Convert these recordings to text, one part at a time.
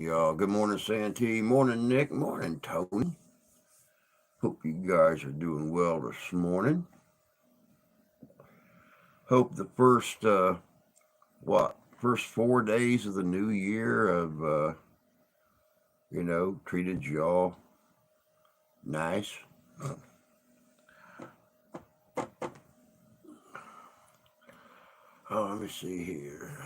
Y'all, good morning, Santee. Morning, Nick. Morning, Tony. Hope you guys are doing well this morning. Hope the first 4 days of the new year have, treated y'all nice. Oh, let me see here.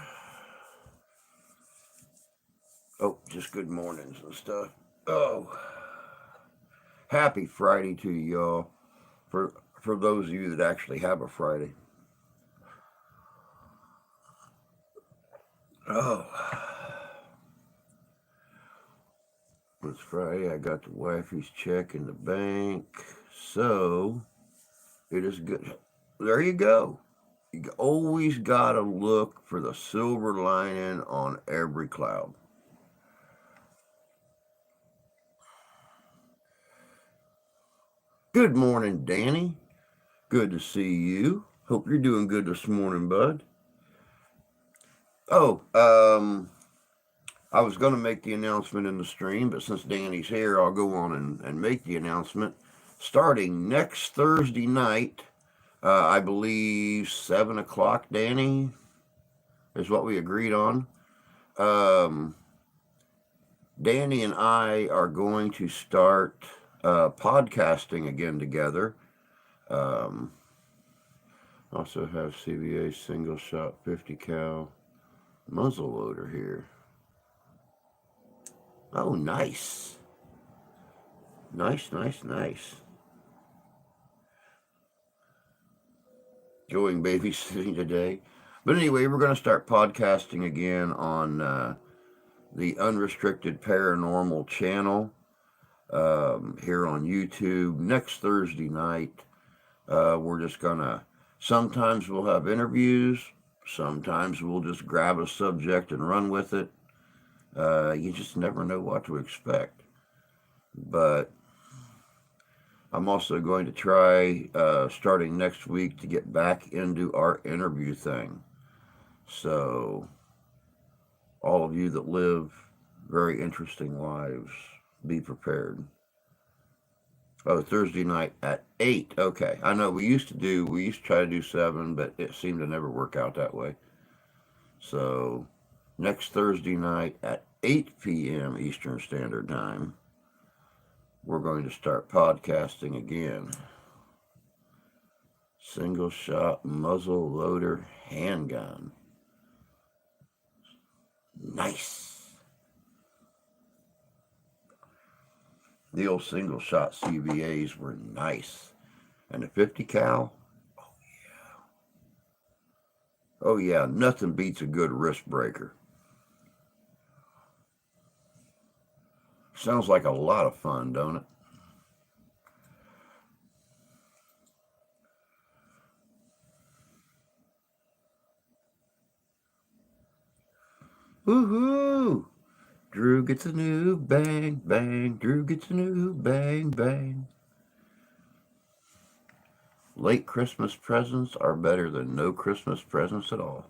Oh, just good mornings and stuff. Oh, happy Friday to y'all. For those of you that actually have a Friday. Oh, it's Friday. I got the wifey's check in the bank. So it is good. There you go. You always got to look for the silver lining on every cloud. Good morning, Danny. Good to see you. Hope you're doing good this morning, bud. Oh, I was going to make the announcement in the stream, but since Danny's here, I'll go on and make the announcement. Starting next Thursday night, I believe 7 o'clock, Danny, is what we agreed on. Um, Danny and I are going to start podcasting again together. Um, also have CVA single shot 50 cal muzzle loader here. Oh, nice. Nice. Enjoying babysitting today. But anyway, we're going to start podcasting again on the Unrestricted Paranormal channel here on YouTube next Thursday night. We're just going to, sometimes we'll have interviews, sometimes we'll just grab a subject and run with it. You just never know what to expect. But I'm also going to try starting next week to get back into our interview thing. So, all of you that live very interesting lives, be prepared. Oh, Thursday night at 8. Okay. I know we used to try to do 7, but it seemed to never work out that way. So, next Thursday night at 8 p.m. Eastern Standard Time, we're going to start podcasting again. Single shot muzzle loader handgun. Nice. The old single shot CVAs were nice. And the 50 cal, oh yeah, nothing beats a good wrist breaker. Sounds like a lot of fun, don't it? Woohoo! Drew gets a new bang bang. Drew gets a new bang bang. Late Christmas presents are better than no Christmas presents at all.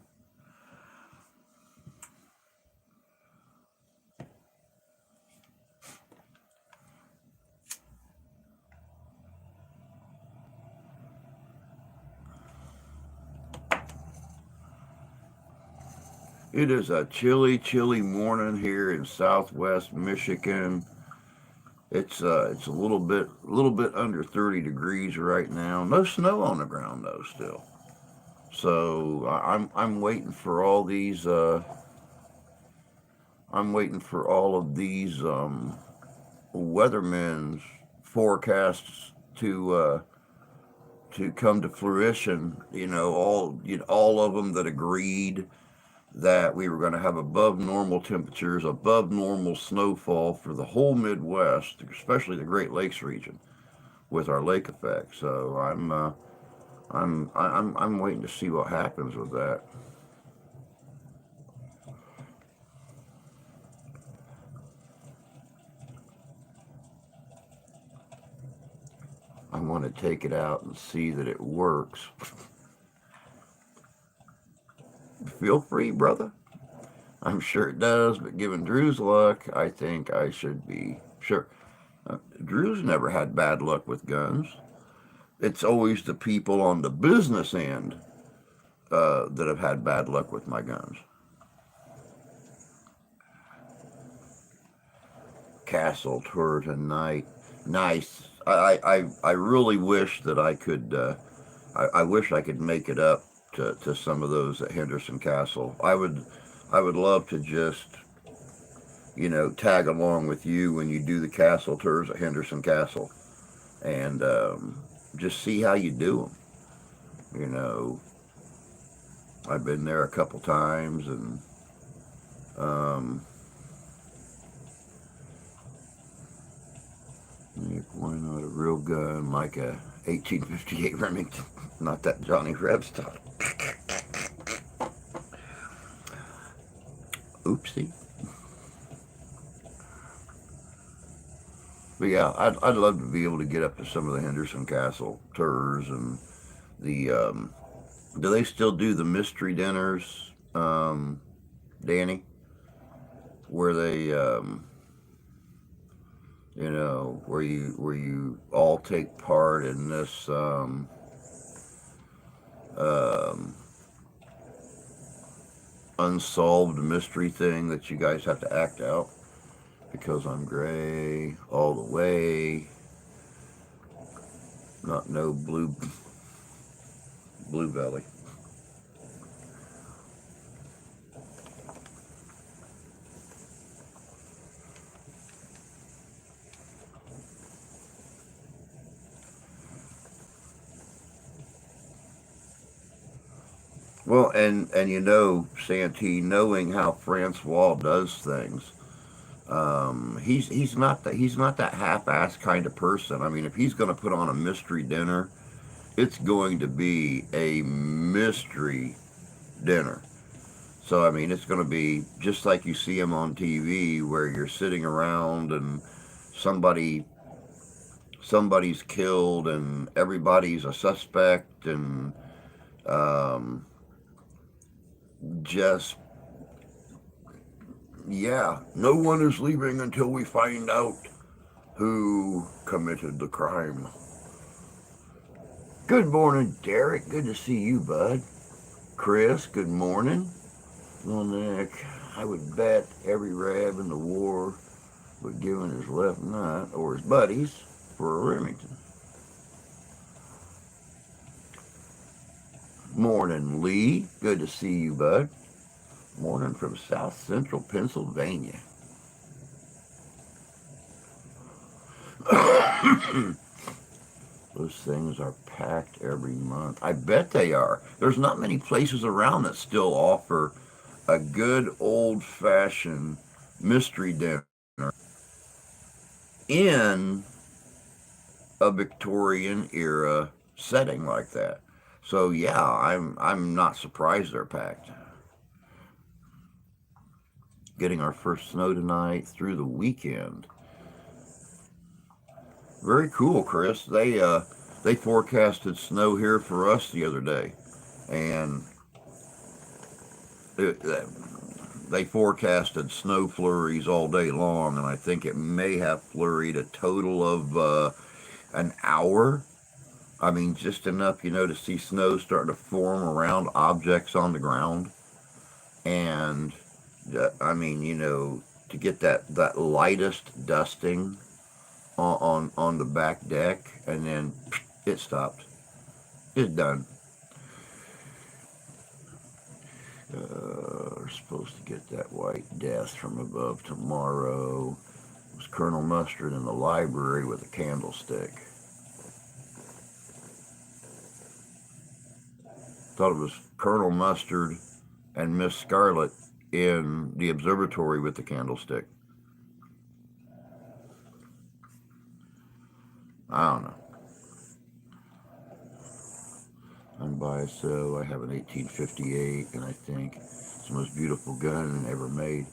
It is a chilly morning here in Southwest Michigan. It's a little bit under 30 degrees right now. No snow on the ground though still. So I'm waiting for all these I'm waiting for all of these weathermen's forecasts to come to fruition. All of them that agreed that we were going to have above normal temperatures, above normal snowfall for the whole Midwest, especially the Great Lakes region, with our lake effect. So I'm waiting to see what happens with that. I want to take it out and see that it works. Feel free, brother. I'm sure it does, but given Drew's luck, I think I should be sure. Drew's never had bad luck with guns. It's always the people on the business end that have had bad luck with my guns. Castle tour tonight. Nice. I really wish that I could. I wish I could make it up to some of those at Henderson Castle. I would love to just tag along with you when you do the castle tours at Henderson Castle, and just see how you do them. You know, I've been there a couple times, and why not a real gun like a 1858 Remington? Not that Johnny Reb stuff. Oopsie. But yeah, I'd love to be able to get up to some of the Henderson Castle tours and the. Do they still do the mystery dinners, Danny? Where they, where you all take part in this um, unsolved mystery thing that you guys have to act out. Because I'm gray all the way. Not no blue belly. Well, and Santee, knowing how Francois does things, he's not that half-assed kind of person. I mean, if he's going to put on a mystery dinner, it's going to be a mystery dinner. So I mean, it's going to be just like you see him on TV, where you're sitting around and somebody somebody's killed and everybody's a suspect, and um, just yeah, no one is leaving until we find out who committed the crime. Good morning, Derek. Good to see you, bud. Chris, good morning. Well, Nick, I would bet every Rab in the war would give him his left nut or his buddies for a Remington. Morning, Lee. Good to see you, bud. Morning from South Central Pennsylvania. Those things are packed every month. I bet they are. There's not many places around that still offer a good old-fashioned mystery dinner in a Victorian era setting like that. So yeah, I'm not surprised they're packed. Getting our first snow tonight through the weekend. Very cool, Chris. They forecasted snow here for us the other day, and it, they forecasted snow flurries all day long, and I think it may have flurried a total of an hour. I mean, just enough, to see snow starting to form around objects on the ground, and I mean, to get that lightest dusting on the back deck, and then it stopped. It's done. We're supposed to get that white death from above tomorrow. It was Colonel Mustard in the library with a candlestick. Thought it was Colonel Mustard and Miss Scarlet in the observatory with the candlestick. I don't know. I'm biased, so I have an 1858, and I think it's the most beautiful gun ever made.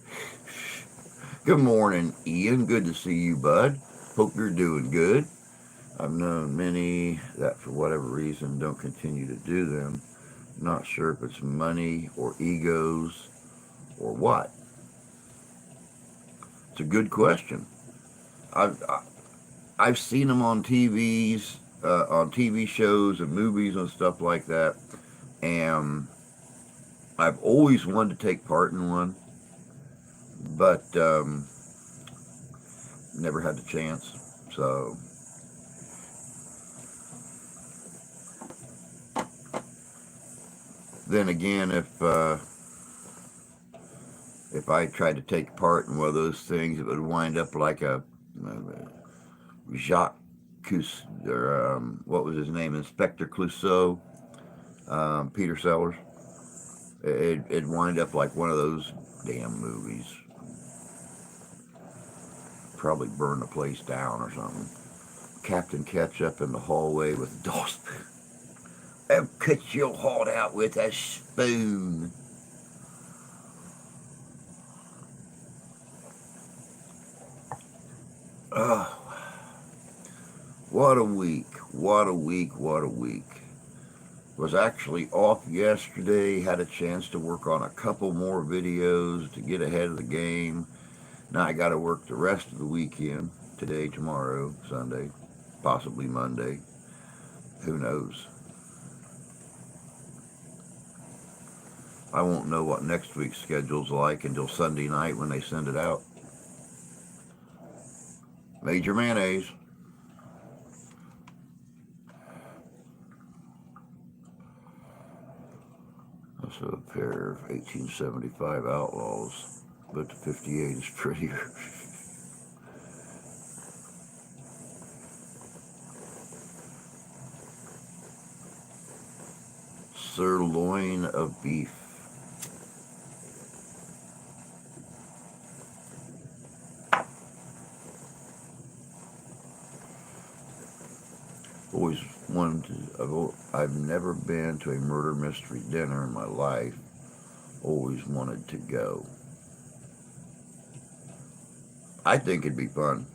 Good morning, Ian. Good to see you, bud. Hope you're doing good. I've known many that for whatever reason don't continue to do them. Not sure if it's money or egos or what. It's a good question. I've seen them on on TV shows and movies and stuff like that, and I've always wanted to take part in one, but never had the chance. So then again, if I tried to take part in one of those things, it would wind up like a Jacques or what was his name, Inspector Clouseau, Peter Sellers. It'd wind up like one of those damn movies. Probably burn the place down or something. Captain Ketchup in the hallway with Dawson. I'll cut your heart out with a spoon. Oh, what a week. What a week. What a week. Was actually off yesterday. Had a chance to work on a couple more videos to get ahead of the game. Now I got to work the rest of the weekend. Today, tomorrow, Sunday, possibly Monday. Who knows? I won't know what next week's schedule's like until Sunday night when they send it out. Major Mayonnaise. That's a pair of 1875 Outlaws, but the 58 is prettier. Sirloin of beef. Always wanted to, I've never been to a murder mystery dinner in my life. Always wanted to go. I think it'd be fun.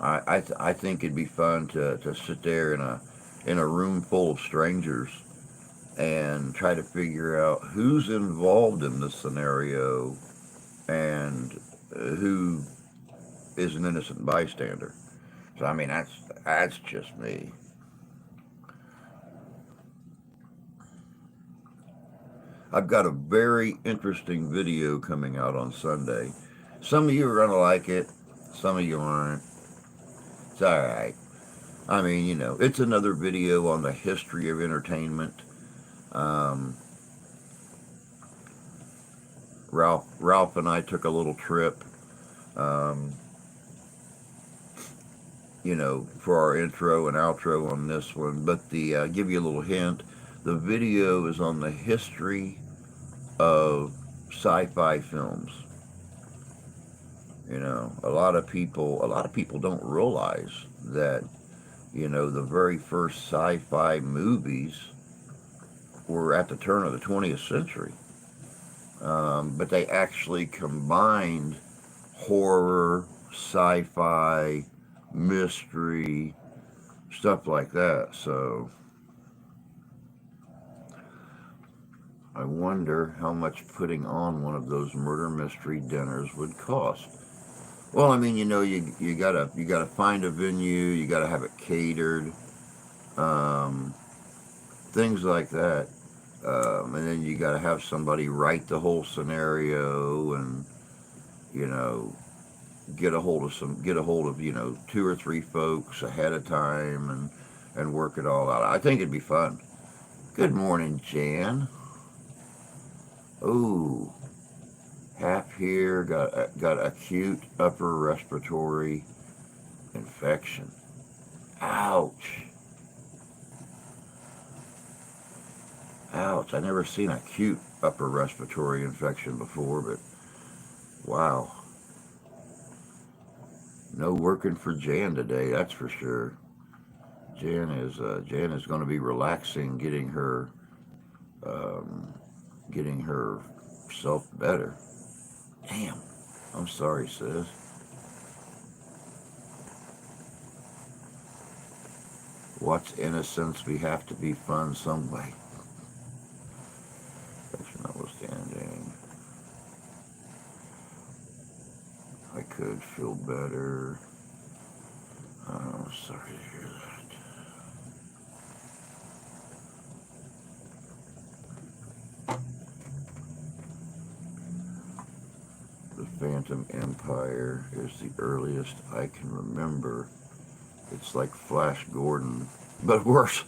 I think it'd be fun to sit there in a room full of strangers and try to figure out who's involved in the scenario and who is an innocent bystander. So I mean that's just me. I've got a very interesting video coming out on Sunday. Some of you are gonna like it, some of you aren't. It's alright. I mean, it's another video on the history of entertainment. Um, Ralph and I took a little trip, um, for our intro and outro on this one. But the give you a little hint, the video is on the history of sci-fi films. A lot of people don't realize that, the very first sci-fi movies were at the turn of the 20th century. But they actually combined horror, sci-fi, mystery, stuff like that. So I wonder how much putting on one of those murder mystery dinners would cost. Well, I mean, you gotta find a venue, you gotta have it catered, um, things like that, and then you gotta have somebody write the whole scenario, and you know, get a hold of two or three folks ahead of time, and work it all out. I think it'd be fun. Good morning, Jan. Ooh. Hap here got acute upper respiratory infection. Ouch. Ouch. I never seen acute upper respiratory infection before, but wow. No working for Jan today, that's for sure. Jan is going to be relaxing, um, getting herself better. Damn. I'm sorry, sis. What's innocence? We have to be fun some way. That's notwithstanding. should feel better. Oh, sorry to hear that. The Phantom Empire is the earliest I can remember. It's like Flash Gordon, but worse.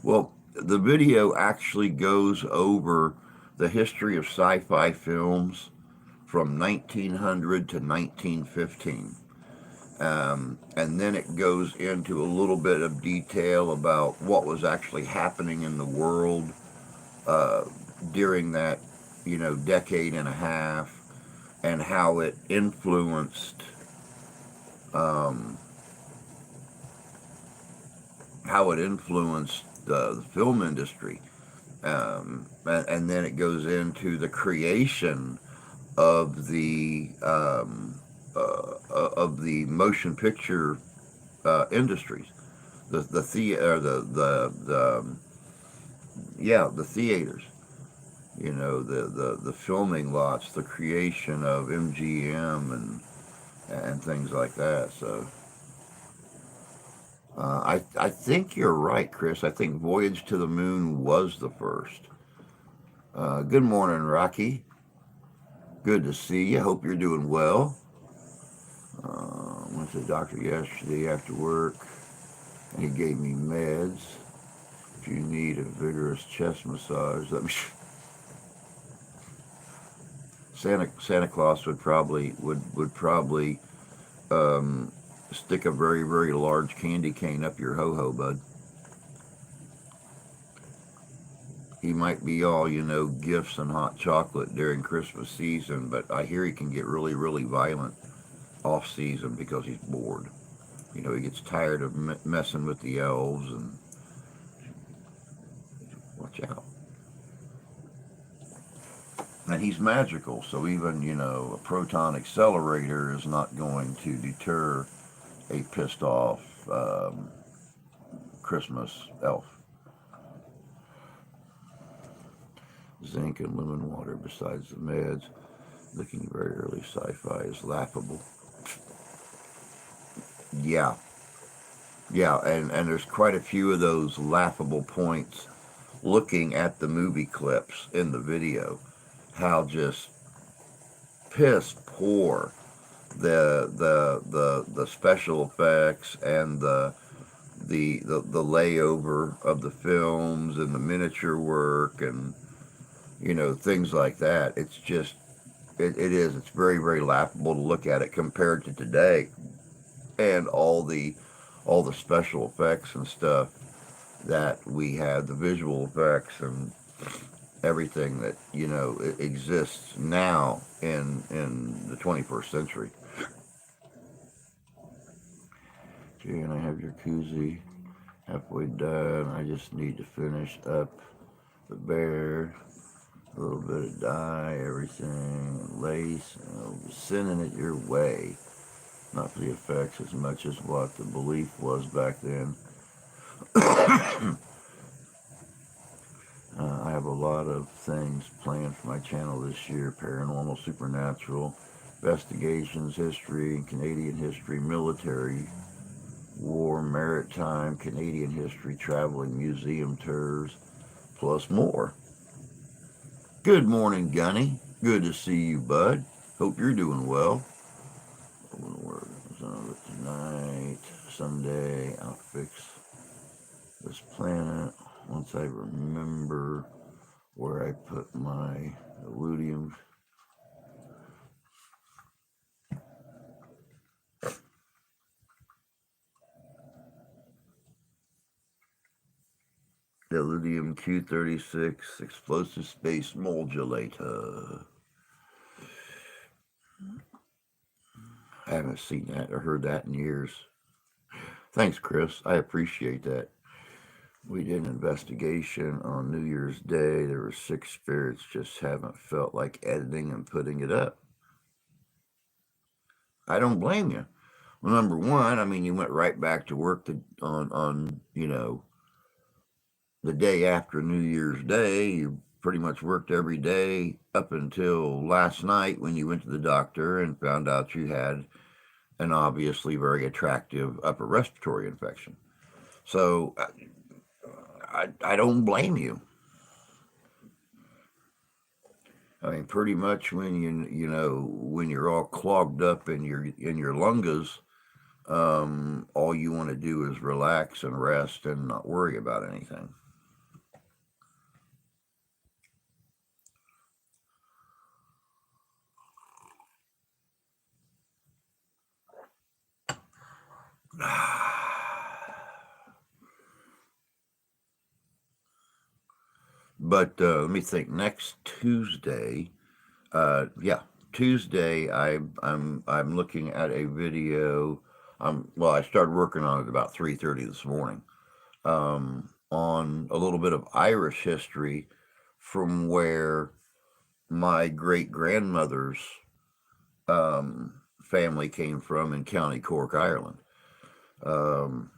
Well, the video actually goes over the history of sci-fi films from 1900 to 1915. And then it goes into a little bit of detail about what was actually happening in the world uh, during that, decade and a half, and um, how it influenced the film industry. And then it goes into the creation of the motion picture industries, the theaters, the filming lots, the creation of MGM and things like that. So I think you're right, Chris. I think Voyage to the Moon was the first. Good morning, Rocky. Good to see you. Hope you're doing well. Went to the doctor yesterday after work, and he gave me meds. If you need a vigorous chest massage, let me. Santa Claus would probably um, stick a very very large candy cane up your ho ho, bud. He might be all gifts and hot chocolate during Christmas season, but I hear he can get really really violent off season because he's bored. He gets tired of messing with the elves and watch out. And he's magical, so even a proton accelerator is not going to deter a pissed off Christmas elf. Zinc and lemon water besides the meds. Looking very early sci-fi is laughable. Yeah, yeah, and there's quite a few of those laughable points looking at the movie clips in the video. How just piss poor the special effects and the layover of the films and the miniature work and things like that. It's just it's very very laughable to look at it compared to today and all the special effects and stuff that we have, the visual effects and everything that exists now in the 21st century. Jay and I have your koozie halfway done. I just need to finish up the bear, a little bit of dye, everything, and lace, and I'll be sending it your way. Not for the effects as much as what the belief was back then. I have a lot of things planned for my channel this year: paranormal, supernatural, investigations, history, Canadian history, military, war, maritime, Canadian history, traveling museum tours, plus more. Good morning, Gunny. Good to see you, bud. Hope you're doing well. Tonight, Sunday, I'll fix this planet once I remember where I put my Illudium. The Illudium Q36 explosive space modulator. I haven't seen that or heard that in years. Thanks, Chris. I appreciate that. We did an investigation on New Year's Day. There were 6 spirits, just haven't felt like editing and putting it up. I don't blame you. Well, number one, I mean, you went right back to work on the day after New Year's Day, you pretty much worked every day up until last night when you went to the doctor and found out you had an obviously very attractive upper respiratory infection. So I don't blame you. I mean, pretty much when when you're all clogged up in your lungs, all you want to do is relax and rest and not worry about anything. But let me think. Next Tuesday, yeah, Tuesday. I'm looking at a video. Well, I started working on it about 3:30 this morning. On a little bit of Irish history from where my great grandmother's family came from in County Cork, Ireland. Um,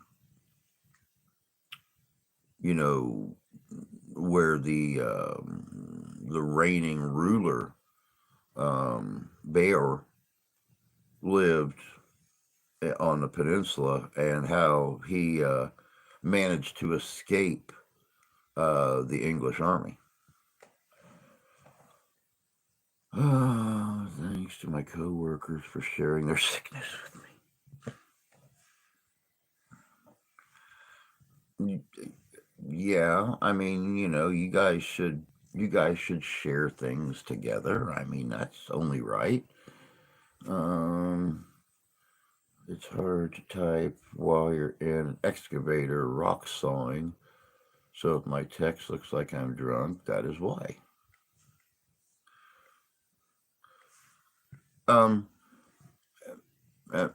you know where the reigning ruler Bear lived on the peninsula, and how he managed to escape the English army. Thanks to my coworkers for sharing their sickness with me. Yeah, I mean, you guys should share things together. I mean, that's only right. Um, it's hard to type while you're in an excavator rock sawing. So if my text looks like I'm drunk, that is why. Um,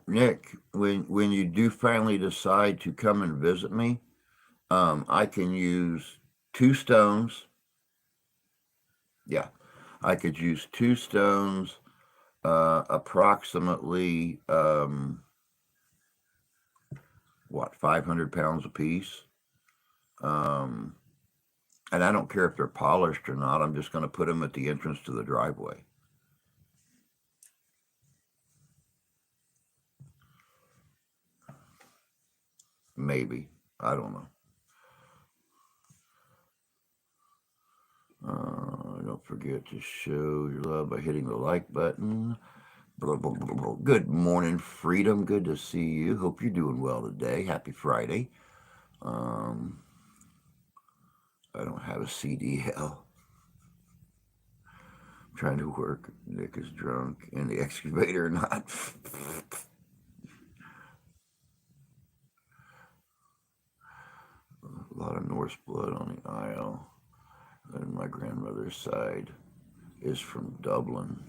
Nick, when you do finally decide to come and visit me, I can use 2 stones. Yeah, I could use 2 stones, approximately 500 pounds apiece. Um, and I don't care if they're polished or not. I'm just going to put them at the entrance to the driveway. Maybe. I don't know. Don't forget to show your love by hitting the like button. Blah, blah, blah, blah. Good morning, Freedom. Good to see you. Hope you're doing well today. Happy Friday. Um, I don't have a CDL. I'm trying to work. Nick is drunk in the excavator or not. A lot of Norse blood on the aisle. And my grandmother's side is from Dublin.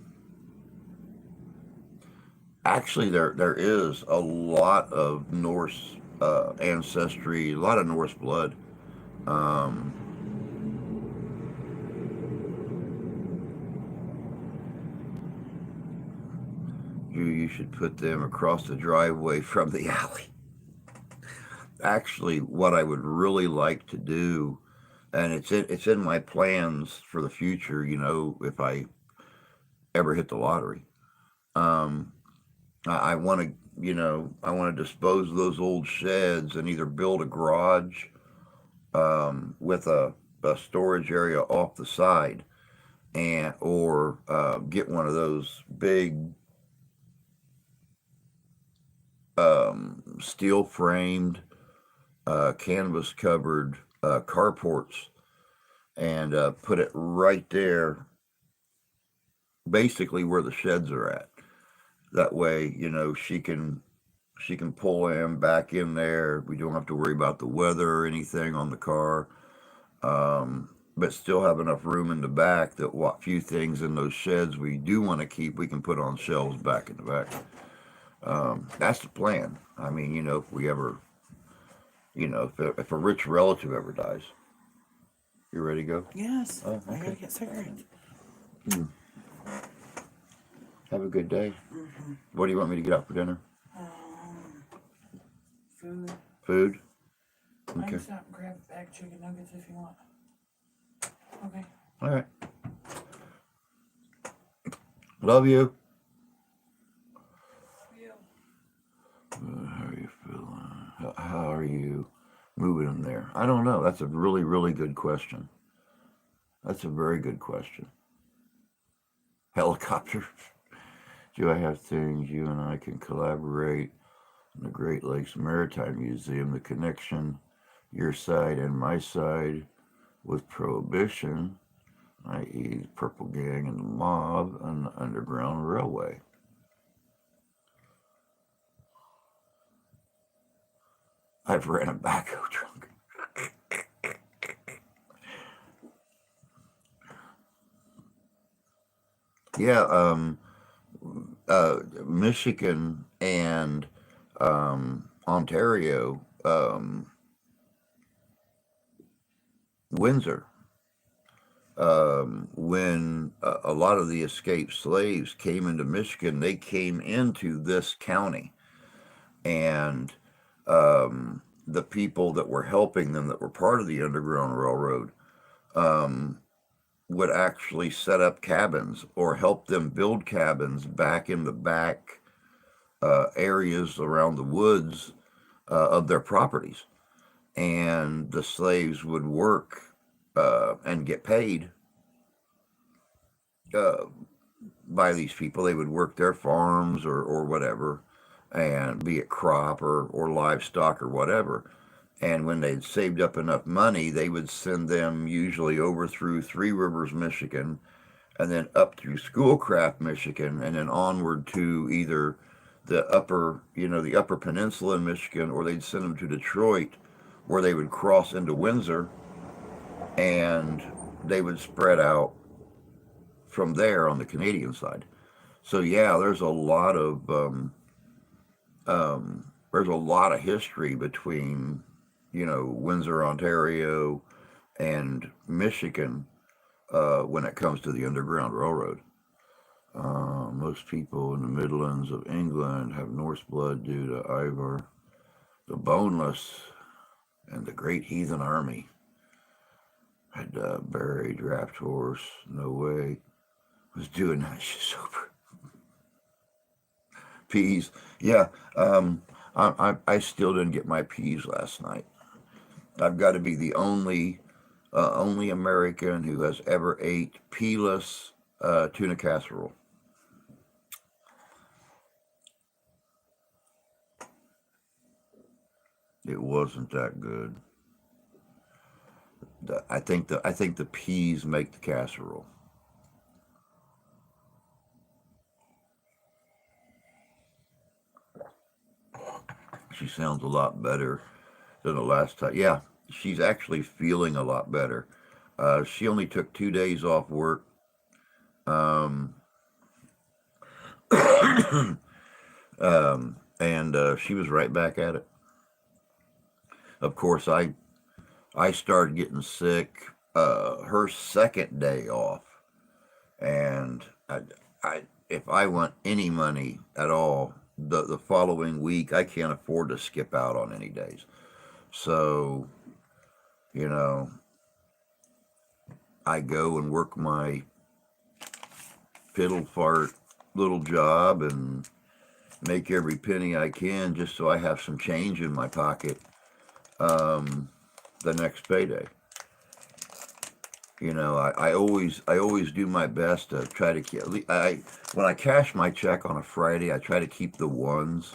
Actually, there is a lot of Norse ancestry, a lot of Norse blood. Um, you should put them across the driveway from the alley. Actually, what I would really like to do, and it's in my plans for the future. If I ever hit the lottery, um, I want to I want to dispose of those old sheds and either build a garage with a storage area off the side, and or get one of those big steel framed canvas covered carports, and put it right there, basically where the sheds are at. That way, she can pull him back in there. We don't have to worry about the weather or anything on the car, but still have enough room in the back that what few things in those sheds we do want to keep, we can put on shelves back in the back. That's the plan. I mean, if we ever, if a rich relative ever dies. You ready to go? Yes. Oh, I gotta okay. get cigarettes. Hmm. Have a good day. What do you want me to get out for dinner? Food. Food? I Okay. can stop and grab a bag of chicken nuggets if you want. Okay. All right. Love you. Yeah. How are you feeling? How are you moving them there? I don't know. That's a really, really good question. That's a very good question. Helicopter. Do I have things you and I can collaborate in the Great Lakes Maritime Museum? The connection, your side and my side, with Prohibition, i.e., Purple Gang and the Mob, and the Underground Railway. I've ran a backhoe truck. Yeah, Michigan and Ontario, Windsor, when a lot of the escaped slaves came into Michigan, they came into this county, and the people that were helping them, that were part of the Underground Railroad, would actually set up cabins or help them build cabins back in the back areas around the woods of their properties. And the slaves would work and get paid uh, by these people. They would work their farms or whatever, and be it crop or livestock or whatever. And when they'd saved up enough money, they would send them usually over through Three Rivers, Michigan, and then up through Schoolcraft, Michigan, and then onward to either the upper peninsula in Michigan, or they'd send them to Detroit, where they would cross into Windsor, and they would spread out from there on the Canadian side. So yeah, there's a lot of history between Windsor, Ontario, and Michigan when it comes to the Underground Railroad. Most people in the Midlands of England have Norse blood due to Ivar the Boneless and the Great Heathen Army. Had buried draft horse. No way. Was doing that shit sober. Peas. Yeah. I still didn't get my peas last night. I've got to be the only American who has ever ate pealess tuna casserole. It wasn't that good. I think the peas make the casserole. She sounds a lot better than the last time. Yeah, she's actually feeling a lot better. She only took 2 days off work. Um, and she was right back at it. Of course, I started getting sick her second day off, and if I want any money at all, the following week I can't afford to skip out on any days. So you know, I go and work my fiddle fart little job and make every penny I can just so I have some change in my pocket um, the next payday. I always do my best to try to keep. When I cash my check on a Friday, I try to keep the ones.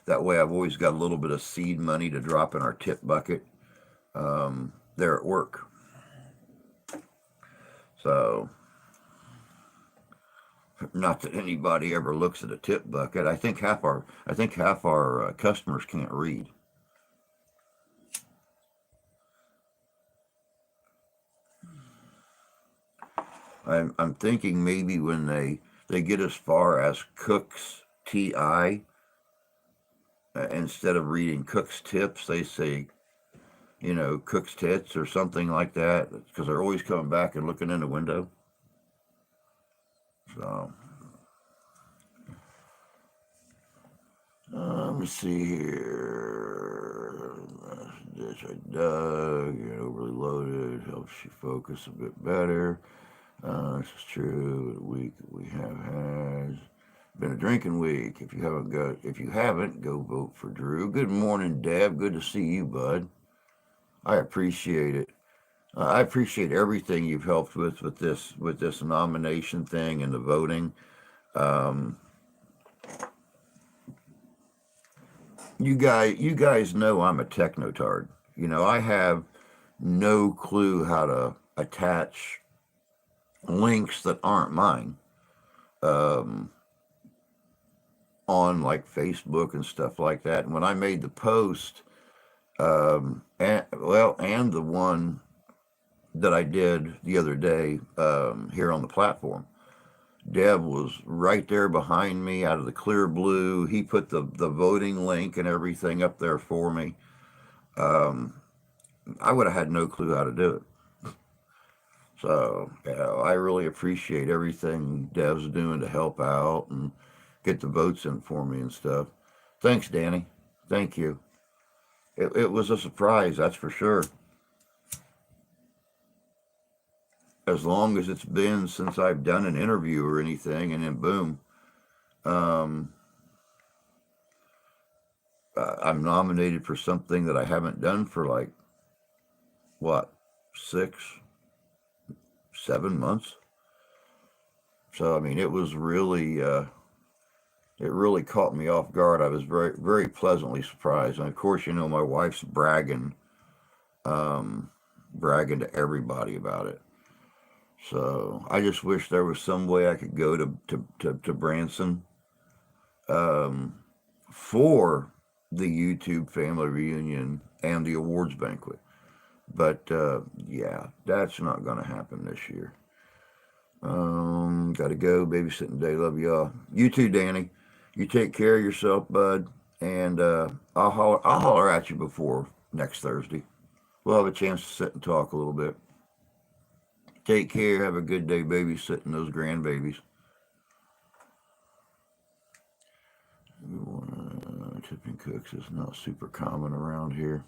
That way, I've always got a little bit of seed money to drop in our tip bucket there at work. So, not that anybody ever looks at a tip bucket. I think half our customers can't read. I'm thinking maybe when they get as far as Cook's TI, instead of reading Cook's tips, they say Cook's tits or something like that, because they're always coming back and looking in the window. So let me see here. this right, Doug. You're overly loaded. Helps you focus a bit better. This is true. The week we have has been a drinking week. If you haven't, go vote for Drew. Good morning, Deb. Good to see you, bud. I appreciate it. I appreciate everything you've helped with this nomination thing and the voting. Um, you guys know I'm a technotard. I have no clue how to attach links that aren't mine um, on like Facebook and stuff like that. And when I made the post, and the one that I did the other day here on the platform, Deb was right there behind me out of the clear blue. He put the voting link and everything up there for me. Um, I would have had no clue how to do it. So, I really appreciate everything Deb's doing to help out and get the votes in for me and stuff. Thanks, Danny. Thank you. It was a surprise, that's for sure. As long as it's been since I've done an interview or anything, and then boom, um, I'm nominated for something that I haven't done for like, what, 6, 7 months. So I mean, it was really it really caught me off guard. I was very very pleasantly surprised, and of course, my wife's bragging to everybody about it. So I just wish there was some way I could go to Branson um, for the YouTube family reunion and the awards banquet. But yeah, that's not going to happen this year. Got to go. Babysitting day. Love y'all. You too, Danny. You take care of yourself, bud. And I'll holler at you before next Thursday. We'll have a chance to sit and talk a little bit. Take care. Have a good day babysitting those grandbabies. Tipping cooks is not super common around here.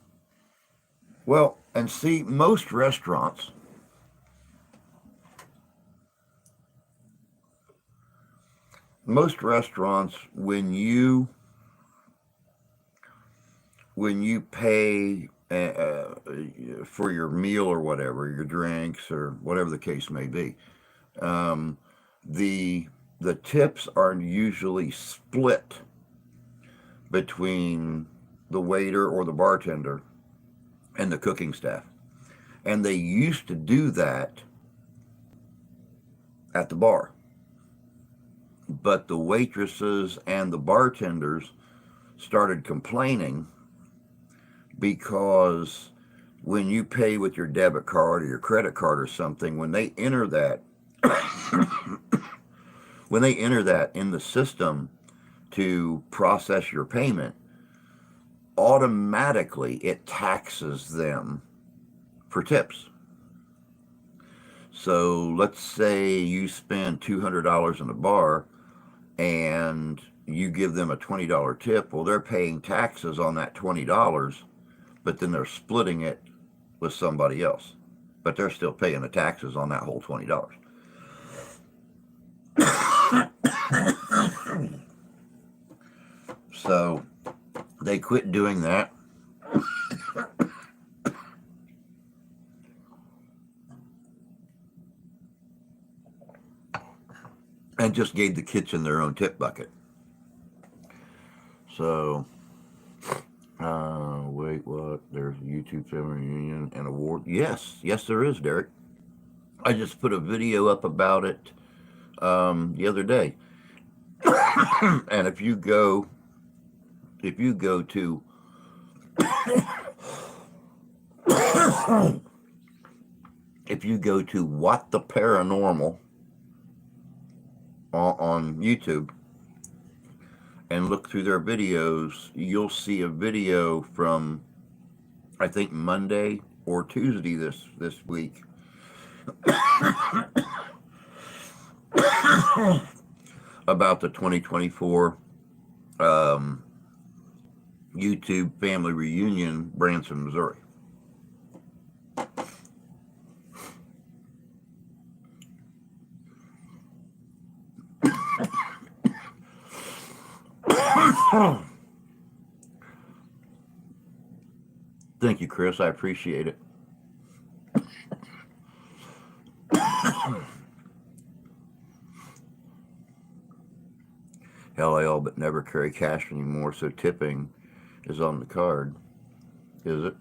Well, and see, most restaurants, when you pay for your meal or whatever, your drinks or whatever the case may be, um, the the tips are usually split between the waiter or the bartender and the cooking staff. And they used to do that at the bar. But the waitresses and the bartenders started complaining because when you pay with your debit card or your credit card or something, when they enter that in the system to process your payment, automatically it taxes them for tips. So let's say you spend $200 in a bar and you give them a $20 tip. Well, they're paying taxes on that $20, but then they're splitting it with somebody else. But they're still paying the taxes on that whole $20. So they quit doing that. And just gave the kitchen their own tip bucket. So, wait, what? There's a YouTube family reunion and award. Yes, there is, Derek. I just put a video up about it the other day. And if you go to What the Paranormal on YouTube and look through their videos, you'll see a video from I think Monday or Tuesday this week about the 2024 YouTube family reunion, Branson, Missouri. Thank you, Chris. I appreciate it. Hell, I all but never carry cash anymore, so tipping is on the card. Is it?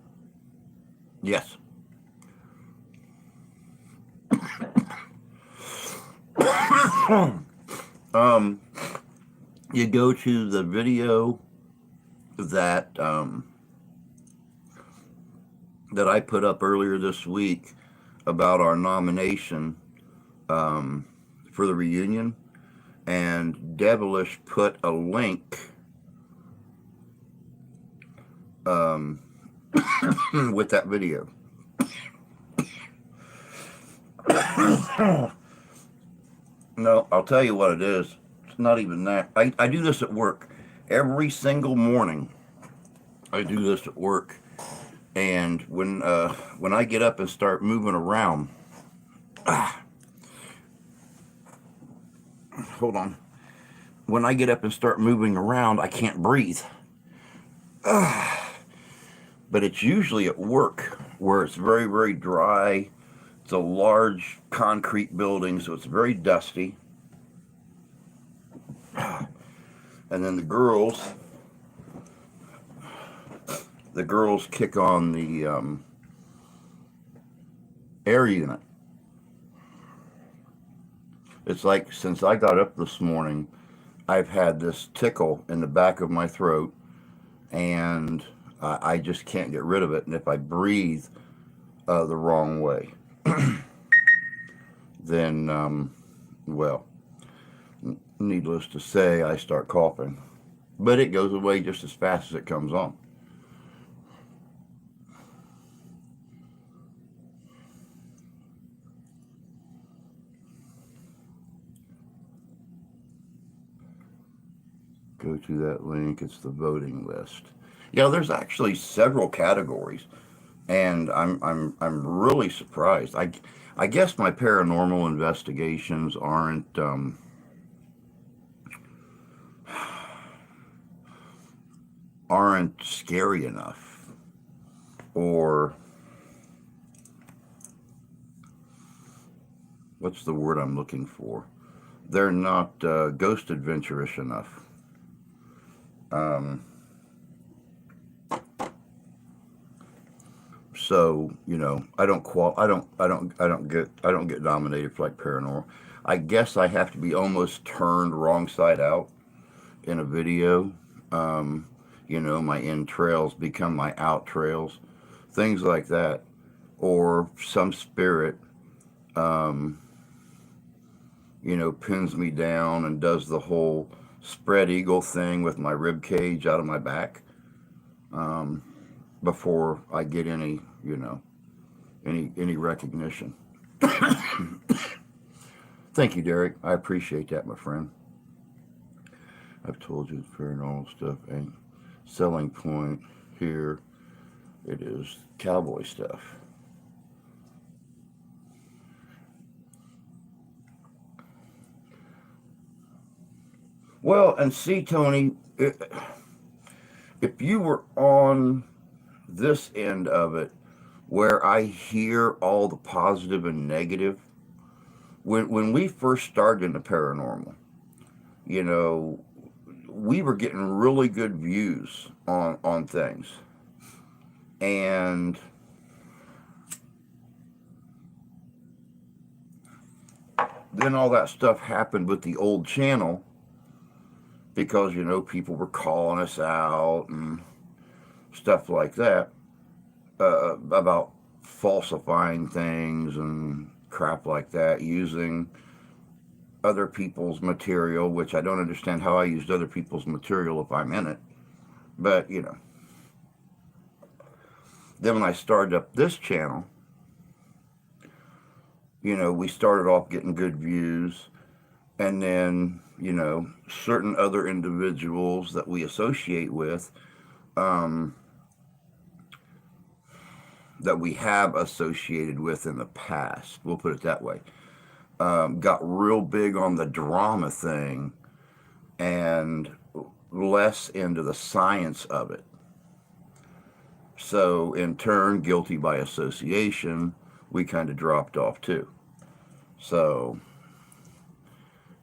Yes. um, you go to the video that that I put up earlier this week about our nomination for the reunion, and Devilish put a link with that video. No, I'll tell you what it is. It's not even that. I do this at work. Every single morning, I do this at work. And when I get up and start moving around, hold on. When I get up and start moving around, I can't breathe. But it's usually at work where it's very, very dry. It's a large concrete building, so it's very dusty. And then the girls kick on the air unit. It's like since I got up this morning, I've had this tickle in the back of my throat, and I just can't get rid of it. And if I breathe the wrong way, then, well, needless to say, I start coughing. But it goes away just as fast as it comes on. Go to that link. It's the voting list. Yeah, there's actually several categories, and I'm really surprised. I guess my paranormal investigations aren't scary enough, or what's the word I'm looking for? They're not ghost adventurous enough. So I don't get nominated for like paranormal. I guess I have to be almost turned wrong side out in a video. My in trails become my out trails, things like that, or some spirit, pins me down and does the whole spread eagle thing with my rib cage out of my back, before I get any recognition. Thank you, Derek. I appreciate that, my friend. I've told you the paranormal stuff ain't selling point here. It is cowboy stuff. Well, and see, Tony, if you were on this end of it, where I hear all the positive and negative, when we first started in the paranormal, we were getting really good views on things, and then all that stuff happened with the old channel, because people were calling us out and stuff like that, about falsifying things and crap like that, using other people's material, which I don't understand how I used other people's material if I'm in it. But then when I started up this channel, we started off getting good views, and then certain other individuals that we associate with, that we have associated with in the past, we'll put it that way, got real big on the drama thing, and less into the science of it. So in turn, guilty by association, we kind of dropped off too. So,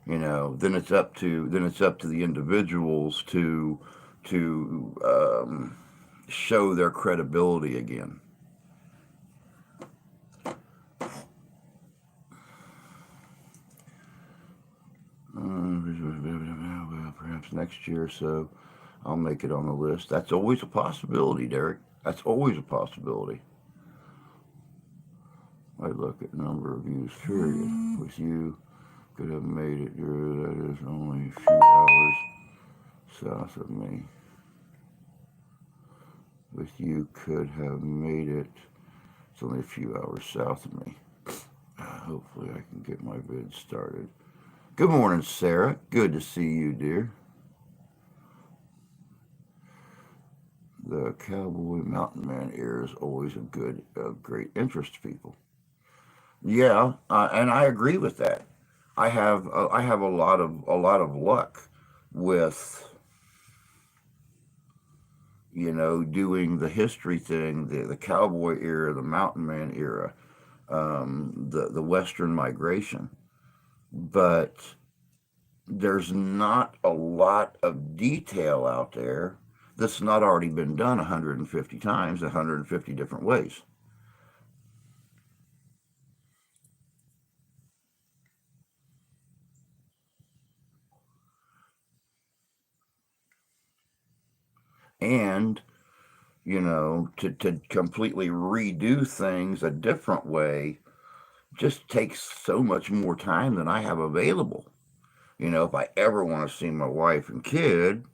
then it's up to the individuals to show their credibility again. Well, perhaps next year or so, I'll make it on the list. That's always a possibility, Derek. That's always a possibility. I look at number of views, period. With you, could have made it here. That is only a few hours south of me. With you, could have made it. It's only a few hours south of me. Hopefully, I can get my vid started. Good morning, Sarah. Good to see you, dear. The cowboy mountain man era is always of great interest to people. Yeah, and I agree with that. I have a lot of luck with doing the history thing, the cowboy era, the mountain man era, the Western migration, but there's not a lot of detail out there that's not already been done 150 times, 150 different ways. And, to completely redo things a different way just takes so much more time than I have available. If I ever want to see my wife and kid,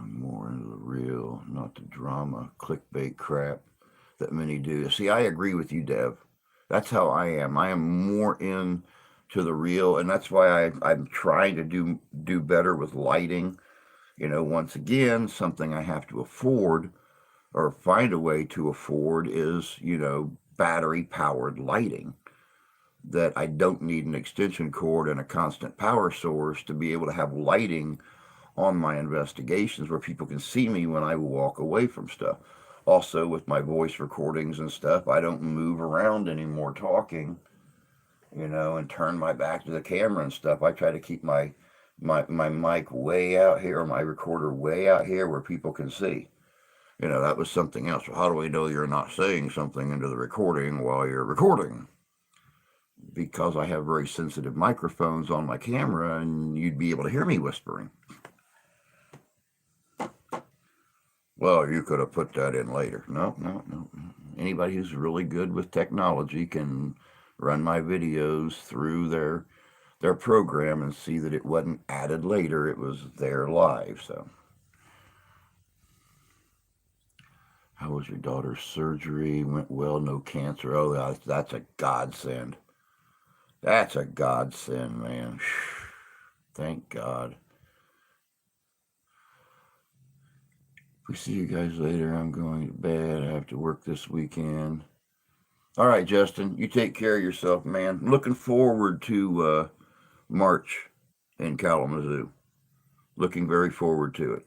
more into the real, not the drama, clickbait crap that many do. See, I agree with you, Dev. That's how I am. I am more in to the real, and that's why I'm trying to do better with lighting. Once again, something I have to afford or find a way to afford is, battery powered lighting. That I don't need an extension cord and a constant power source to be able to have lighting on my investigations where people can see me when I walk away from stuff. Also, with my voice recordings and stuff, I don't move around anymore talking, and turn my back to the camera and stuff. I try to keep my mic way out here, my recorder way out here where people can see. That was something else. Well, how do we know you're not saying something into the recording while you're recording? Because I have very sensitive microphones on my camera, and you'd be able to hear me whispering. Well, you could have put that in later. No. Anybody who's really good with technology can run my videos through their program and see that it wasn't added later. It was there live. So, how was your daughter's surgery? Went well, no cancer. Oh, that's a godsend. That's a godsend, man. Thank God. We see you guys later. I'm going to bed. I have to work this weekend. All right, Justin, you take care of yourself, man. I'm looking forward to March in Kalamazoo. Looking very forward to it.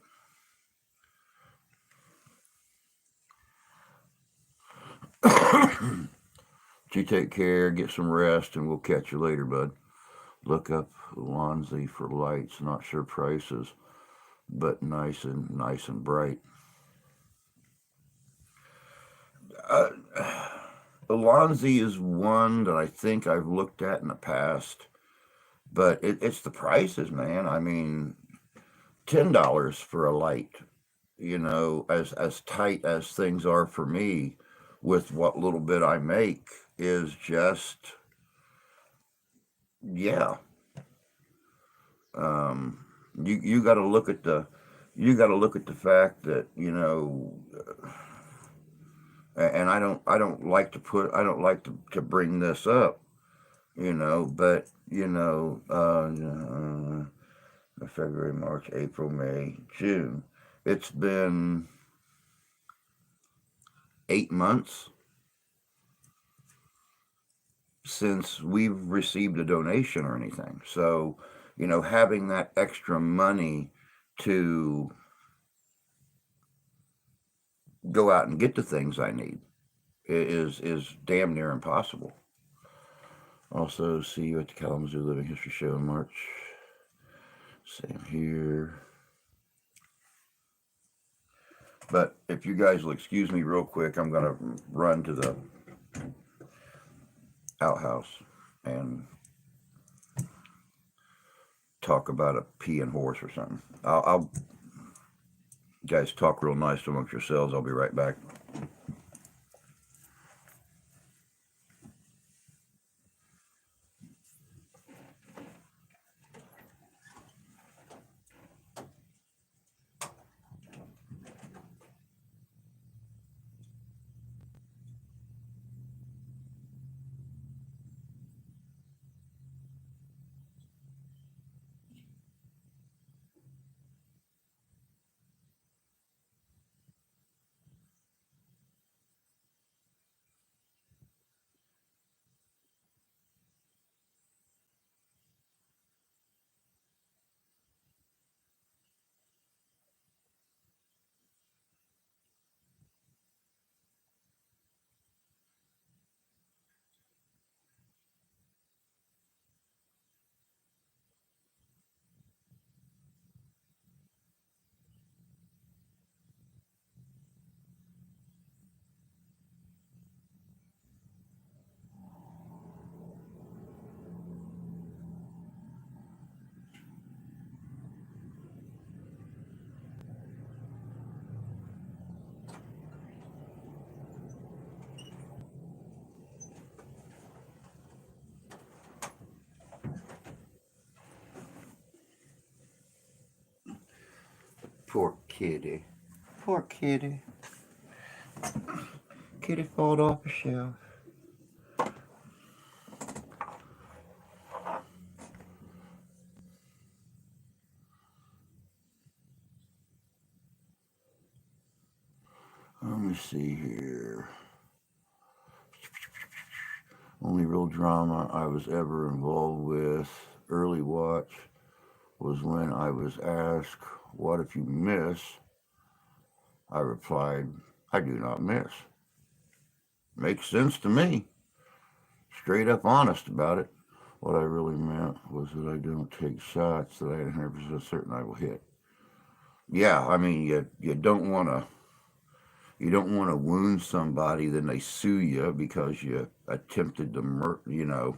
You take care, get some rest, and we'll catch you later, bud. Look up Lonzy for lights. Not sure prices, but nice and bright. Lonzy is one that I think I've looked at in the past, but it's the prices, man. I mean, $10 for a light, as tight as things are for me, with what little bit I make, is just, yeah. You got to look at the fact that and I don't like to bring this up, but February, March, April, May, June. It's been 8 months since we've received a donation or anything. So, having that extra money to go out and get the things I need is damn near impossible. Also, see you at the Kalamazoo Living History Show in March. Same here. But if you guys will excuse me real quick, I'm going to run to the outhouse and talk about a peeing horse or something. I'll you guys talk real nice amongst yourselves. I'll be right back. Poor kitty. Poor kitty. Kitty fall off the shelf. Let me see here. Only real drama I was ever involved with, early watch, was when I was asked, "What if you miss?" I replied, "I do not miss." Makes sense to me. Straight up honest about it. What I really meant was that I don't take shots that I am 100% certain I will hit. Yeah, I mean, you don't want to wound somebody, then they sue you because you attempted to murder.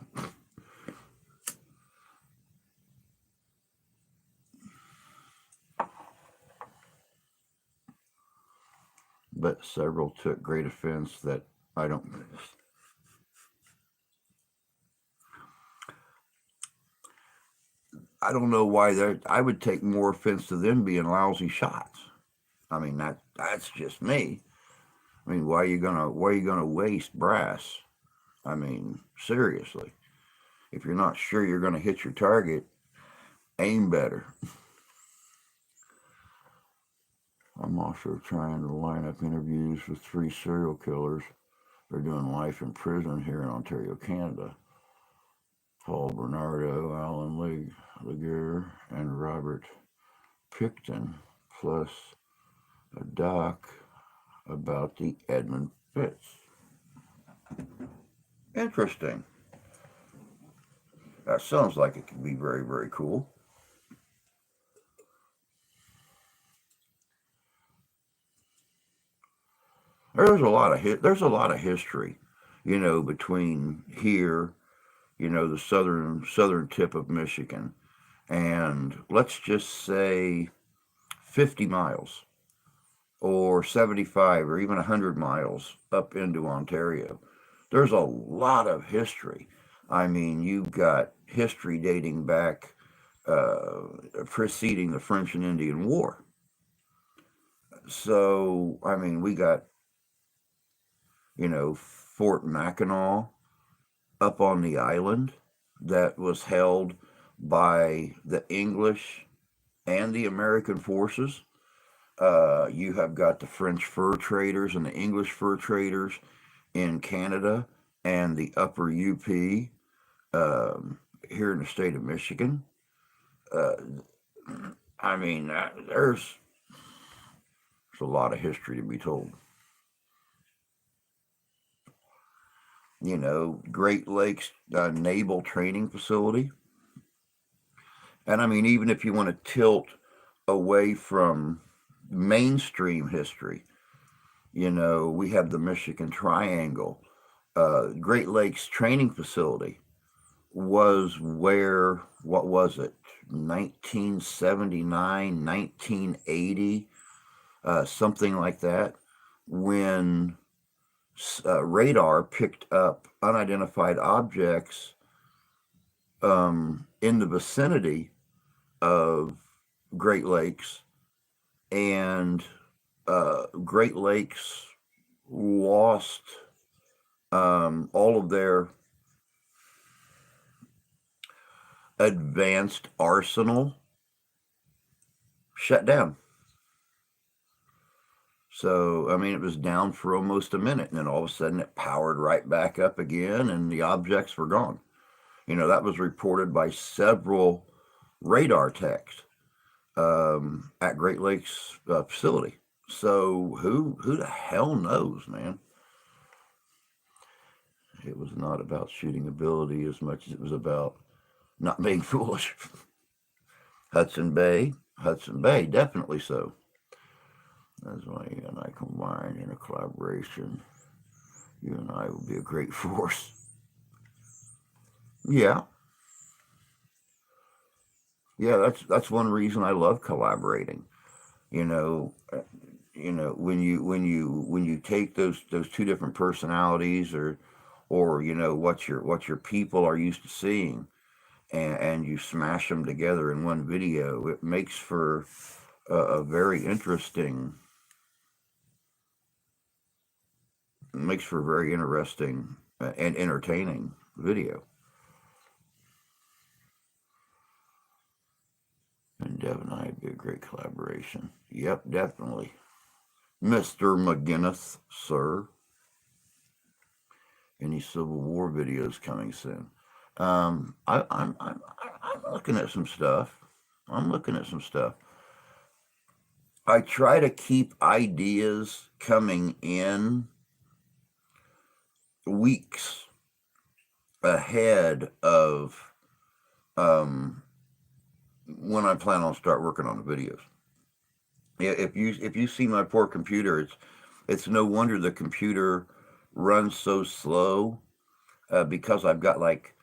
But several took great offense that I don't miss. I don't know why I would take more offense to them being lousy shots. I mean, that's just me. I mean, why are you gonna waste brass? I mean, seriously. If you're not sure you're gonna hit your target, aim better. I'm also trying to line up interviews with 3 serial killers. They're doing life in prison here in Ontario, Canada. Paul Bernardo, Alan Laguerre, and Robert Pickton, plus a doc about the Edmund Fitz. Interesting. That sounds like it could be very, very cool. There's a lot of history, between here, the southern tip of Michigan, and let's just say 50 miles or 75 or even 100 miles up into Ontario. There's a lot of history. I mean, you've got history dating back, preceding the French and Indian War. So, I mean, we got, Fort Mackinac up on the island that was held by the English and the American forces. You have got the French fur traders and the English fur traders in Canada and the upper UP here in the state of Michigan. Uh, I mean, there's a lot of history to be told. You know, Great Lakes Naval Training Facility. And I mean, even if you want to tilt away from mainstream history, you know, we have the Michigan Triangle. Great Lakes Training Facility was where, what was it, 1979, 1980, something like that, when radar picked up unidentified objects in the vicinity of Great Lakes, and Great Lakes lost all of their advanced arsenal, shut down. So, I mean, it was down for almost a minute, and then all of a sudden it powered right back up again, and the objects were gone. You know, that was reported by several radar techs at Great Lakes facility. So, who the hell knows, man? It was not about shooting ability as much as it was about not being foolish. Hudson Bay, definitely so. That's why you and I combined in a collaboration. You and I will be a great force. Yeah, that's one reason I love collaborating. You know, when you take those two different personalities, or you know what your people are used to seeing, and you smash them together in one video, it makes for a very interesting, and entertaining video. And Dev and I would be a great collaboration. Yep, definitely. Mr. McGinnis, sir. Any Civil War videos coming soon? I'm looking at some stuff. I try to keep ideas coming in weeks ahead of when I plan on start working on the videos. Yeah, if you see my poor computer, it's no wonder the computer runs so slow, because I've got like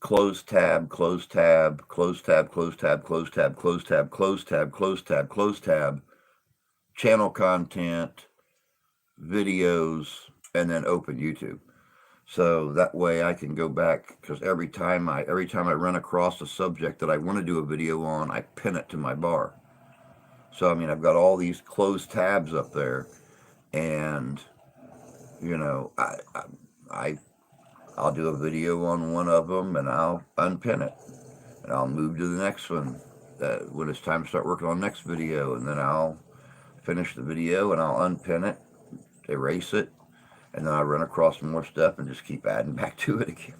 close tab, close tab, close tab, close tab, close tab, close tab, close tab, close tab, close tab, channel content, videos, and then open YouTube. So that way I can go back, because every time I run across a subject that I want to do a video on, I pin it to my bar. So I mean, I've got all these closed tabs up there, and you know, I'll do a video on one of them, and I'll unpin it, and I'll move to the next one when it's time to start working on the next video, and then I'll finish the video and I'll unpin it, erase it, and then I run across more stuff and just keep adding back to it again.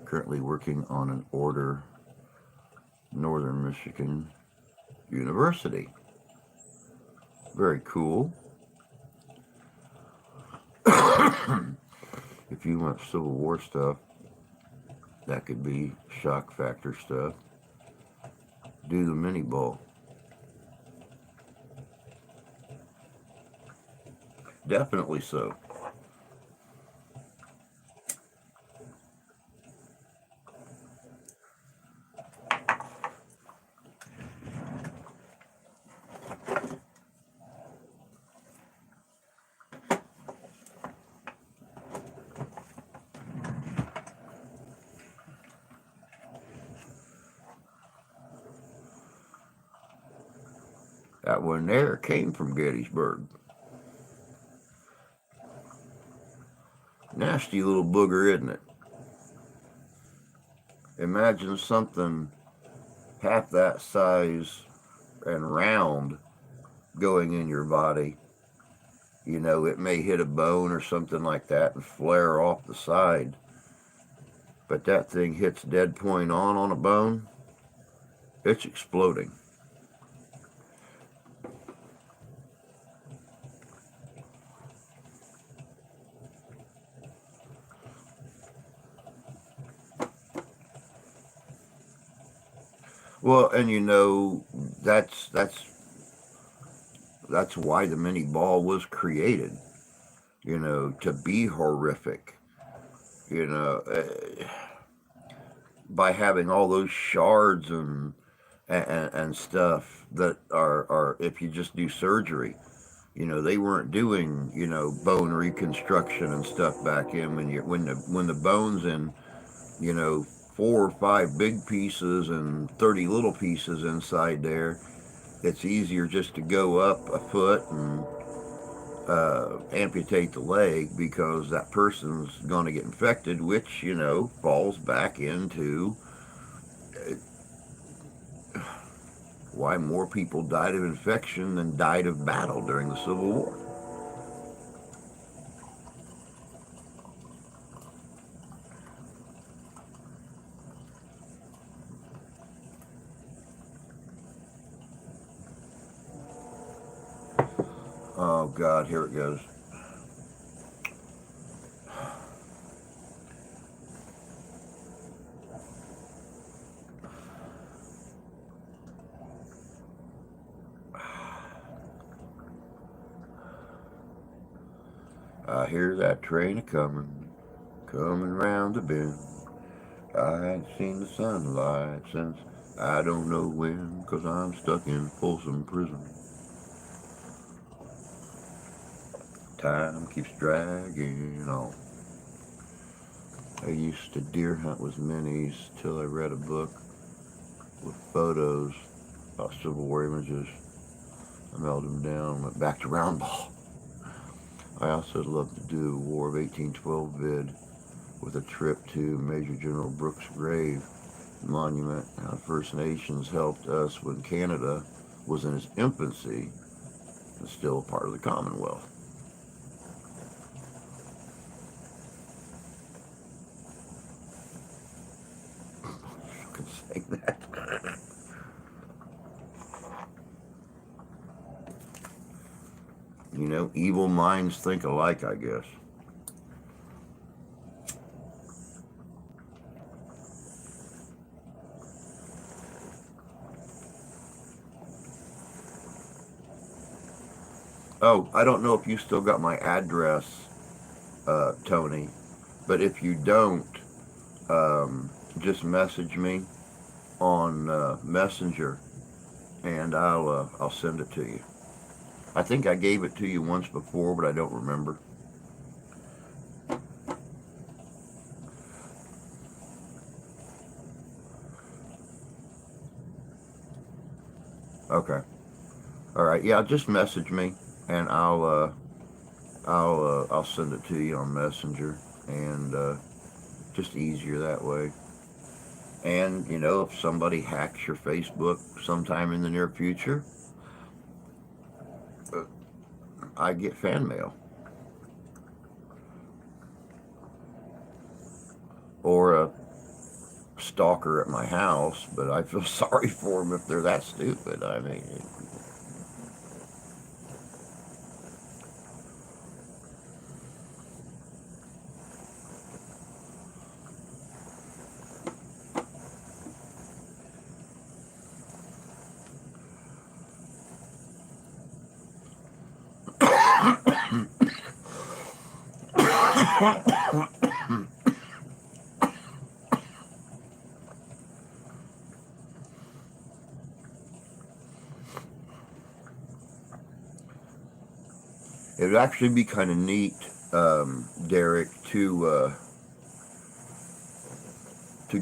Currently working on an order, Northern Michigan University. Very cool. If you want Civil War stuff, that could be shock factor stuff. Do the mini ball. Definitely so. That one there came from Gettysburg. Nasty little booger, isn't it? Imagine something half that size and round going in your body. You know, it may hit a bone or something like that and flare off the side. But that thing hits dead point on a bone, it's exploding. Well, and you know, that's why the mini ball was created. You know, to be horrific. You know, by having all those shards and stuff that are if you just do surgery. You know, they weren't doing, you know, bone reconstruction and stuff back in when the bones in, you know, 4 or 5 big pieces and 30 little pieces inside there. It's easier just to go up a foot and amputate the leg because that person's going to get infected, which, you know, falls back into why more people died of infection than died of battle during the Civil War. Oh, God, here it goes. I hear that train a coming round the bend. I ain't seen the sunlight since I don't know when, 'cause I'm stuck in Folsom Prison. Time keeps dragging on. I used to deer hunt with minis till I read a book with photos about Civil War images. I melted them down and went back to round ball. I also love to do a War of 1812 vid with a trip to Major General Brooks' grave monument, how First Nations helped us when Canada was in its infancy and still a part of the Commonwealth. I can say that. You know, evil minds think alike, I guess. Oh, I don't know if you still got my address, Tony, but if you don't, just message me on Messenger, and I'll send it to you. I think I gave it to you once before, but I don't remember. Okay. All right. Yeah, just message me, and I'll send it to you on Messenger, and just easier that way. And you know, if somebody hacks your Facebook sometime in the near future, uh, I get fan mail or a stalker at my house. But I feel sorry for them if they're that stupid. I mean, it would actually be kind of neat, Derek, to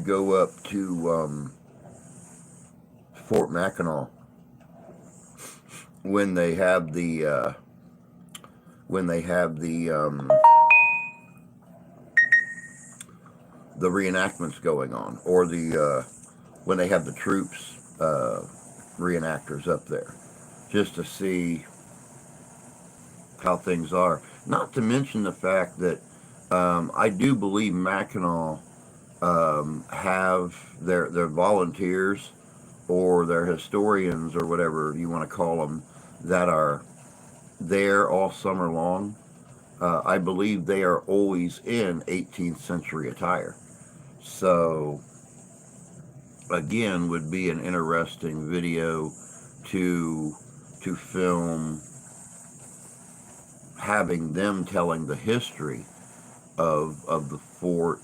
go up to Fort Mackinac when they have the reenactments going on, or when they have the troops reenactors up there, just to see how things are. Not to mention the fact that I do believe Mackinac have their volunteers or their historians or whatever you want to call them that are there all summer long. I believe they are always in 18th century attire. So again, would be an interesting video to film, having them telling the history of the fort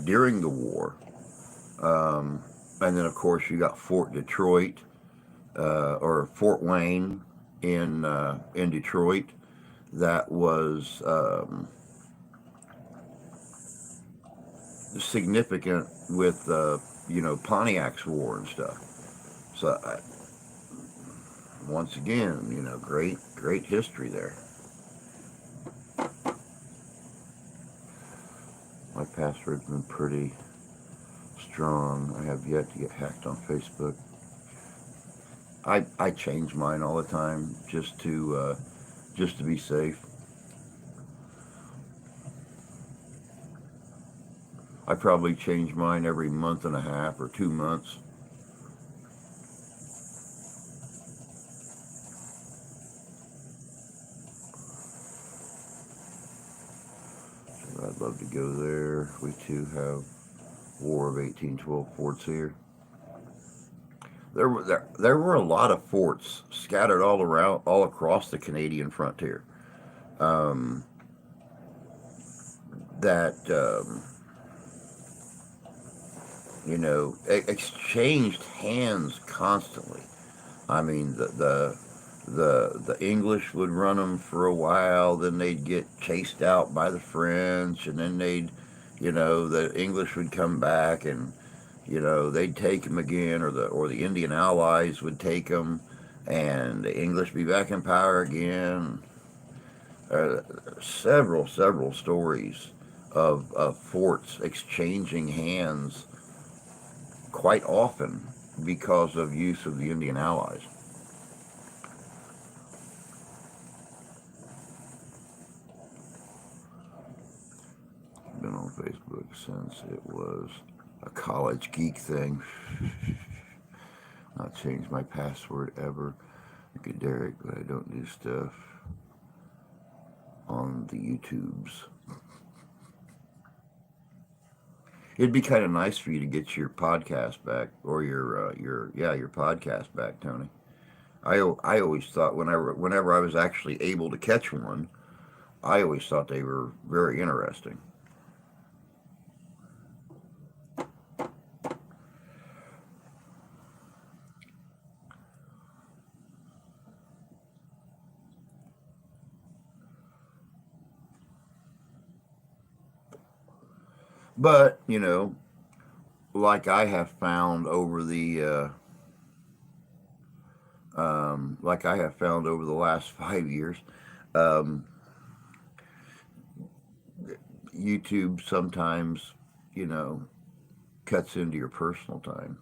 during the war. And then, of course, you got Fort Detroit or Fort Wayne in Detroit. That was significant with Pontiac's war and stuff. So once again, great history there. My password's been pretty strong. I have yet to get hacked on Facebook. I change mine all the time just to be safe. I probably change mine every month and a half or 2 months. So I'd love to go there. We too have War of 1812 forts here. There were a lot of forts scattered all across the Canadian frontier. That exchanged hands constantly. I mean, the English would run them for a while, then they'd get chased out by the French, and then the English would come back and they'd take them again, or the Indian allies would take them, and the English be back in power again. Several stories of forts exchanging hands quite often because of use of the Indian allies. I've been on Facebook since it was a college geek thing. Not changed my password ever. Look at Derek, but I don't do stuff on the YouTubes. It'd be kind of nice for you to get your podcast back, or your podcast back, Tony. I always thought whenever I was actually able to catch one, I always thought they were very interesting. But like I have found over the last 5 years, YouTube sometimes cuts into your personal time,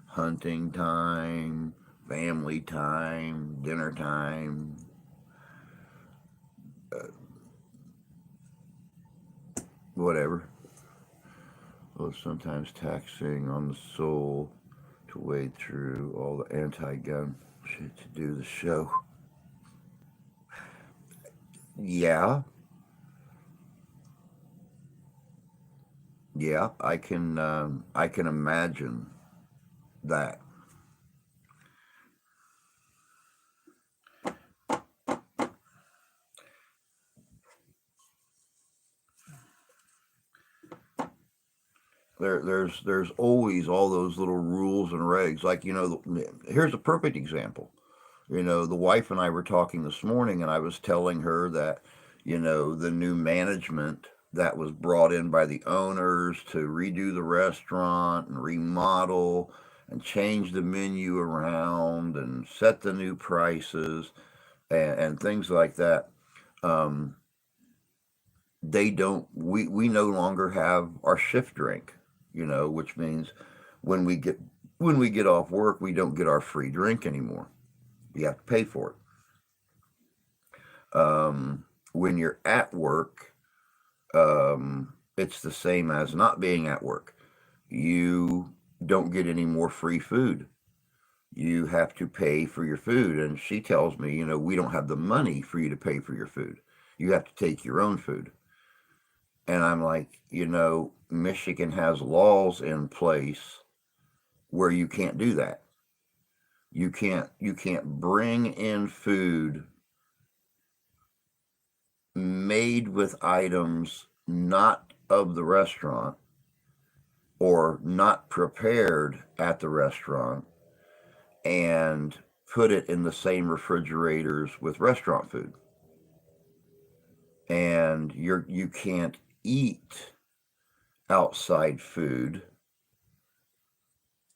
hunting time, family time, dinner time. Whatever. Well, sometimes taxing on the soul to wade through all the anti-gun shit to do the show. Yeah, I can imagine that. There's always all those little rules and regs. Like here's a perfect example. The wife and I were talking this morning, and I was telling her that the new management that was brought in by the owners to redo the restaurant and remodel and change the menu around and set the new prices and things like that. Um, they don't. We no longer have our shift drink. Which means when we get when we get off work, we don't get our free drink anymore. You have to pay for it. When you're at work, it's the same as not being at work. You don't get any more free food. You have to pay for your food. And she tells me, we don't have the money for you to pay for your food. You have to take your own food. And I'm like, Michigan has laws in place where you can't do that. You can't bring in food made with items not of the restaurant or not prepared at the restaurant and put it in the same refrigerators with restaurant food. And you can't eat outside food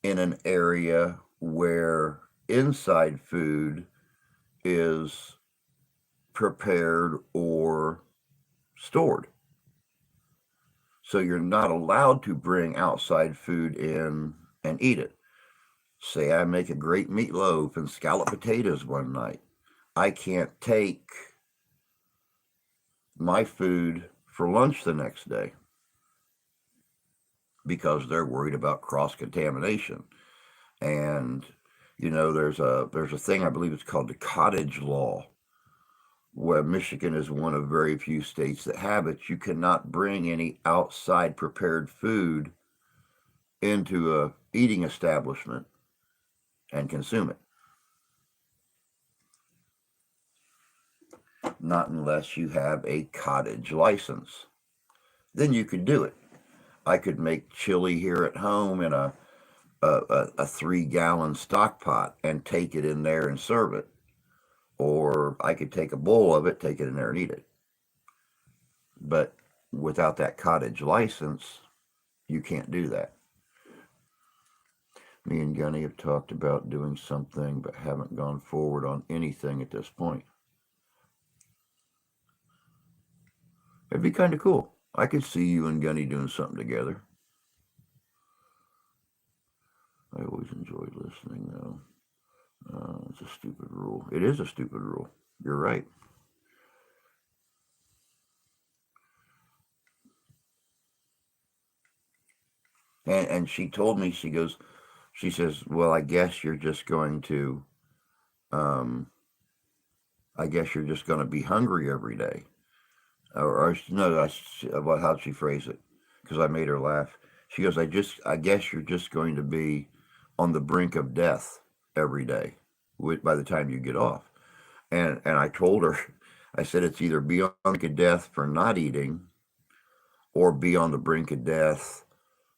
in an area where inside food is prepared or stored. So you're not allowed to bring outside food in and eat it. Say I make a great meatloaf and scalloped potatoes one night. I can't take my food for lunch the next day because they're worried about cross contamination. And there's a thing, I believe it's called the cottage law, where Michigan is one of very few states that have it. You cannot bring any outside prepared food into a eating establishment and consume it. Not unless you have a cottage license. Then you could do it. I could make chili here at home in a 3 gallon stock pot and take it in there and serve it. Or I could take a bowl of it, take it in there and eat it. But without that cottage license, you can't do that. Me and Gunny have talked about doing something but haven't gone forward on anything at this point. It'd be kind of cool. I could see you and Gunny doing something together. I always enjoy listening, though. It's a stupid rule. It is a stupid rule. You're right. And she told me, she says, well, um, I guess you're just going to be hungry every day. Or no, about how she phrase it, because I made her laugh. She goes, I guess you're just going to be on the brink of death every day by the time you get off. And I told her, I said, it's either be on the brink of death for not eating or be on the brink of death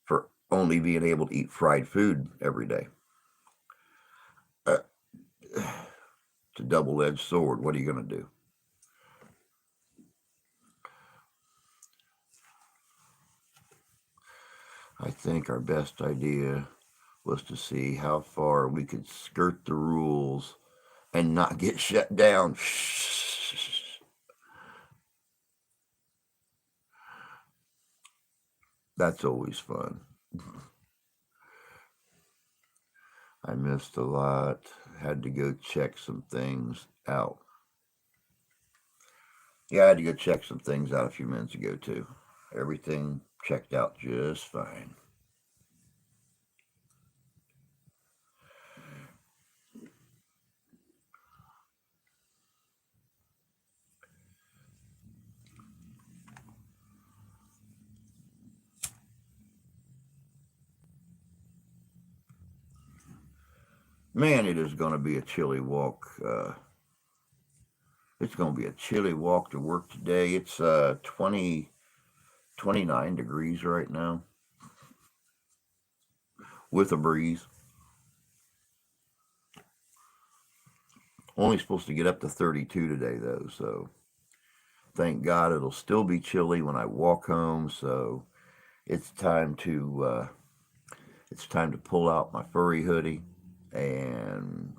for only being able to eat fried food every day. Uh, it's a double-edged sword. What are you going to do? I think our best idea was to see how far we could skirt the rules and not get shut down. That's always fun. I missed a lot. Had to go check some things out. Yeah, I had to go check some things out a few minutes ago, too. Everything checked out just fine. Man, it is going to be a chilly walk. It's going to be a chilly walk to work today. It's 29 degrees right now with a breeze. Only supposed to get up to 32 today, though, so thank God it'll still be chilly when I walk home. So it's time to pull out my furry hoodie and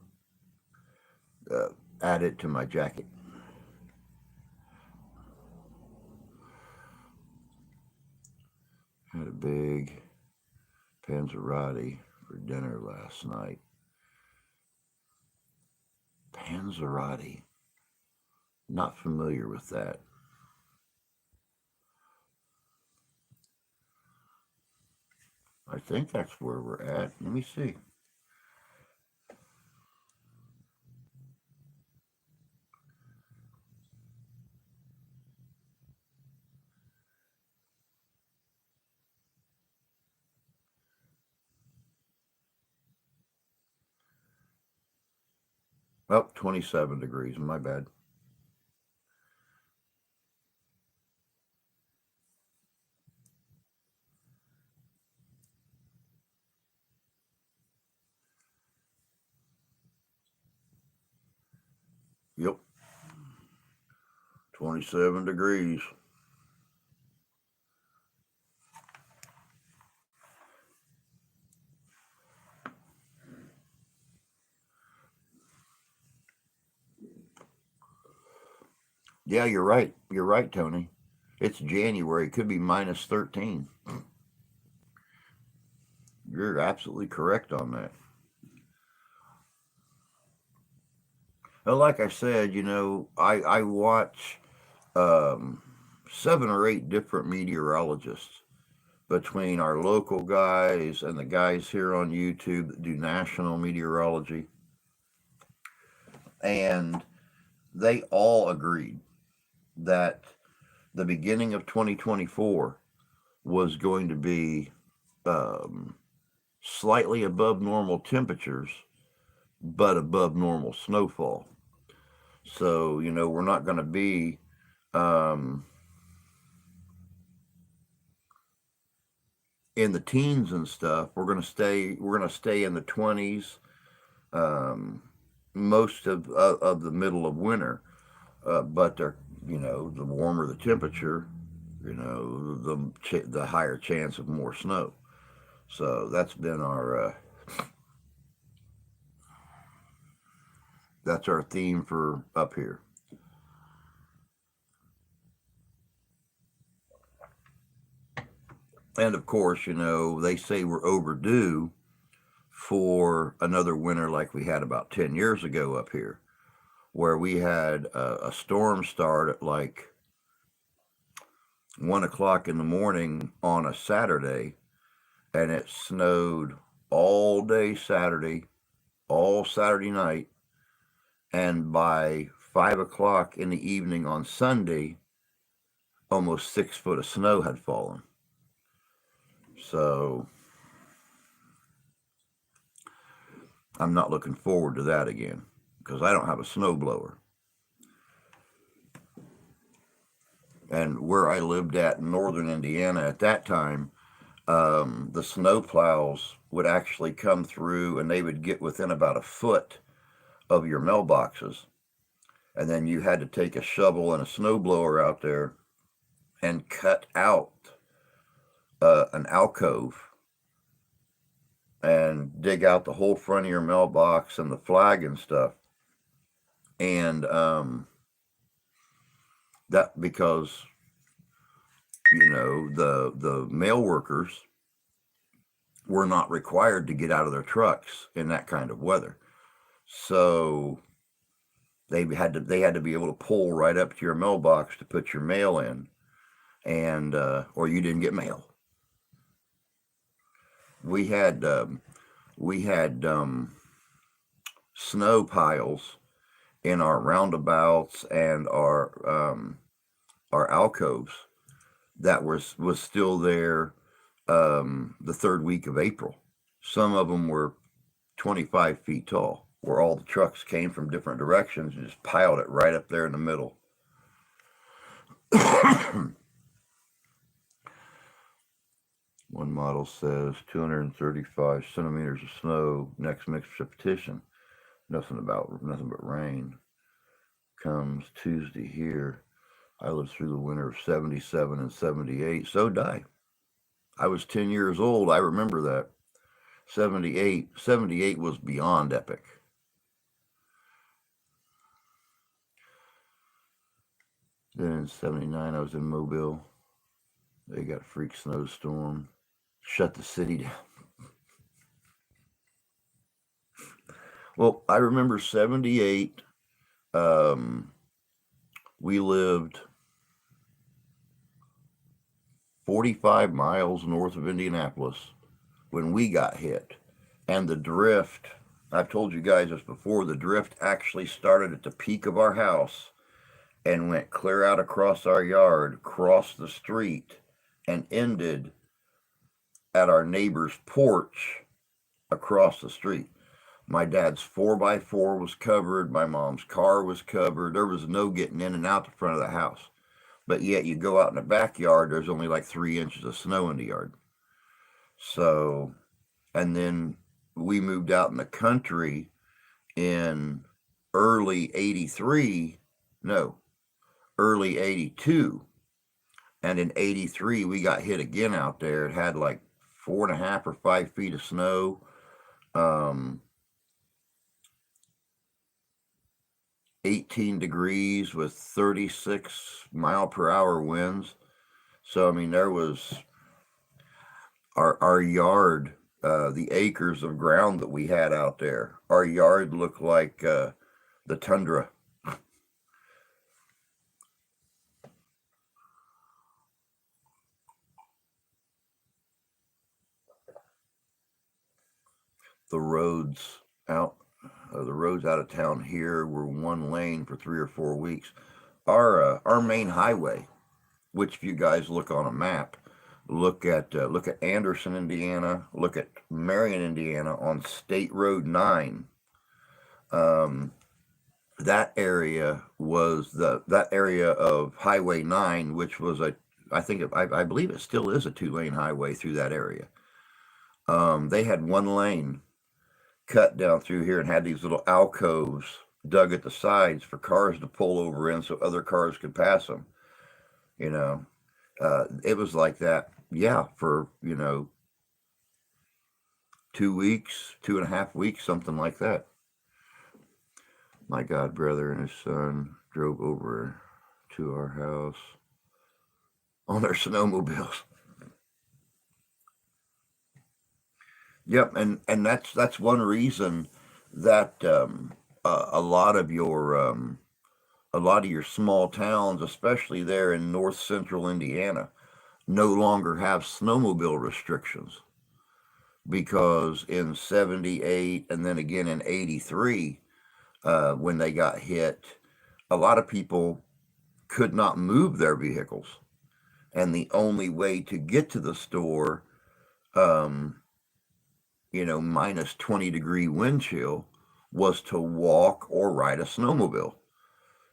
uh, add it to my jacket. Had a big panzerotti for dinner last night. Panzerotti. Not familiar with that. I think that's where we're at. Let me see. Oh, 27 degrees. My bad. Yep. 27 degrees. Yeah, you're right. You're right, Tony. It's January. It could be minus 13. You're absolutely correct on that. Well, like I said, I watch um, 7 or 8 different meteorologists between our local guys and the guys here on YouTube that do national meteorology. And they all agreed that the beginning of 2024 was going to be um, slightly above normal temperatures, but above normal snowfall. So, we're not going to be um, in the teens and stuff. We're going to stay in the 20s um, most of the middle of winter. But the warmer the temperature, the higher chance of more snow. So that's our theme for up here. And of course, they say we're overdue for another winter like we had about 10 years ago up here, where we had a storm start at like 1 o'clock in the morning on a Saturday, and it snowed all day Saturday, all Saturday night, and by 5 o'clock in the evening on Sunday, almost 6 foot of snow had fallen. So I'm not looking forward to that again because I don't have a snowblower. And where I lived at in northern Indiana at that time, the snow plows would actually come through and they would get within about a foot of your mailboxes. And then you had to take a shovel and a snowblower out there and cut out an alcove and dig out the whole front of your mailbox and the flag and stuff. And that because the mail workers were not required to get out of their trucks in that kind of weather, so they had to be able to pull right up to your mailbox to put your mail in, and or you didn't get mail. We had snow piles in our roundabouts and our alcoves that was still there the third week of April. Some of them were 25 feet tall, where all the trucks came from different directions and just piled it right up there in the middle. One model says 235 centimeters of snow, next mixed precipitation. Nothing but rain. Comes Tuesday here. I lived through the winter of 77 and 78. So did I. I was 10 years old. I remember that. 78 was beyond epic. Then in 79, I was in Mobile. They got a freak snowstorm. Shut the city down. Well, I remember 78. Um, We lived 45 miles north of Indianapolis when we got hit. And the drift, I've told you guys this before, the drift actually started at the peak of our house and went clear out across our yard, crossed the street, and ended at our neighbor's porch across the street. My dad's 4x4 was covered. My mom's car was covered. There was no getting in and out the front of the house. But yet you go out in the backyard, there's only like 3 inches of snow in the yard. So, and then we moved out in the country in early 83, no, early 82. And in 83, we got hit again out there. It had like 4.5 or 5 feet of snow. 18 degrees with 36 mile per hour winds. So, I mean, there was our yard, the acres of ground that we had out there. Our yard looked like the tundra. The roads out the roads out of town here were one lane for 3 or 4 weeks. Our main highway, which if you guys look on a map, look at Anderson, Indiana, look at Marion, Indiana on State Road 9. That area was that area of Highway 9, which was I believe it still is a 2-lane highway through that area. They had one lane cut down through here and had these little alcoves dug at the sides for cars to pull over in so other cars could pass them. You know, it was like that, yeah, for 2 weeks, 2.5 weeks, something like that. My god brother and his son drove over to our house on their snowmobiles. Yep, and that's one reason that a lot of your small towns, especially there in north central Indiana, no longer have snowmobile restrictions, because in 78 and then again in 83, when they got hit, a lot of people could not move their vehicles, and the only way to get to the store, minus 20-degree wind chill, was to walk or ride a snowmobile.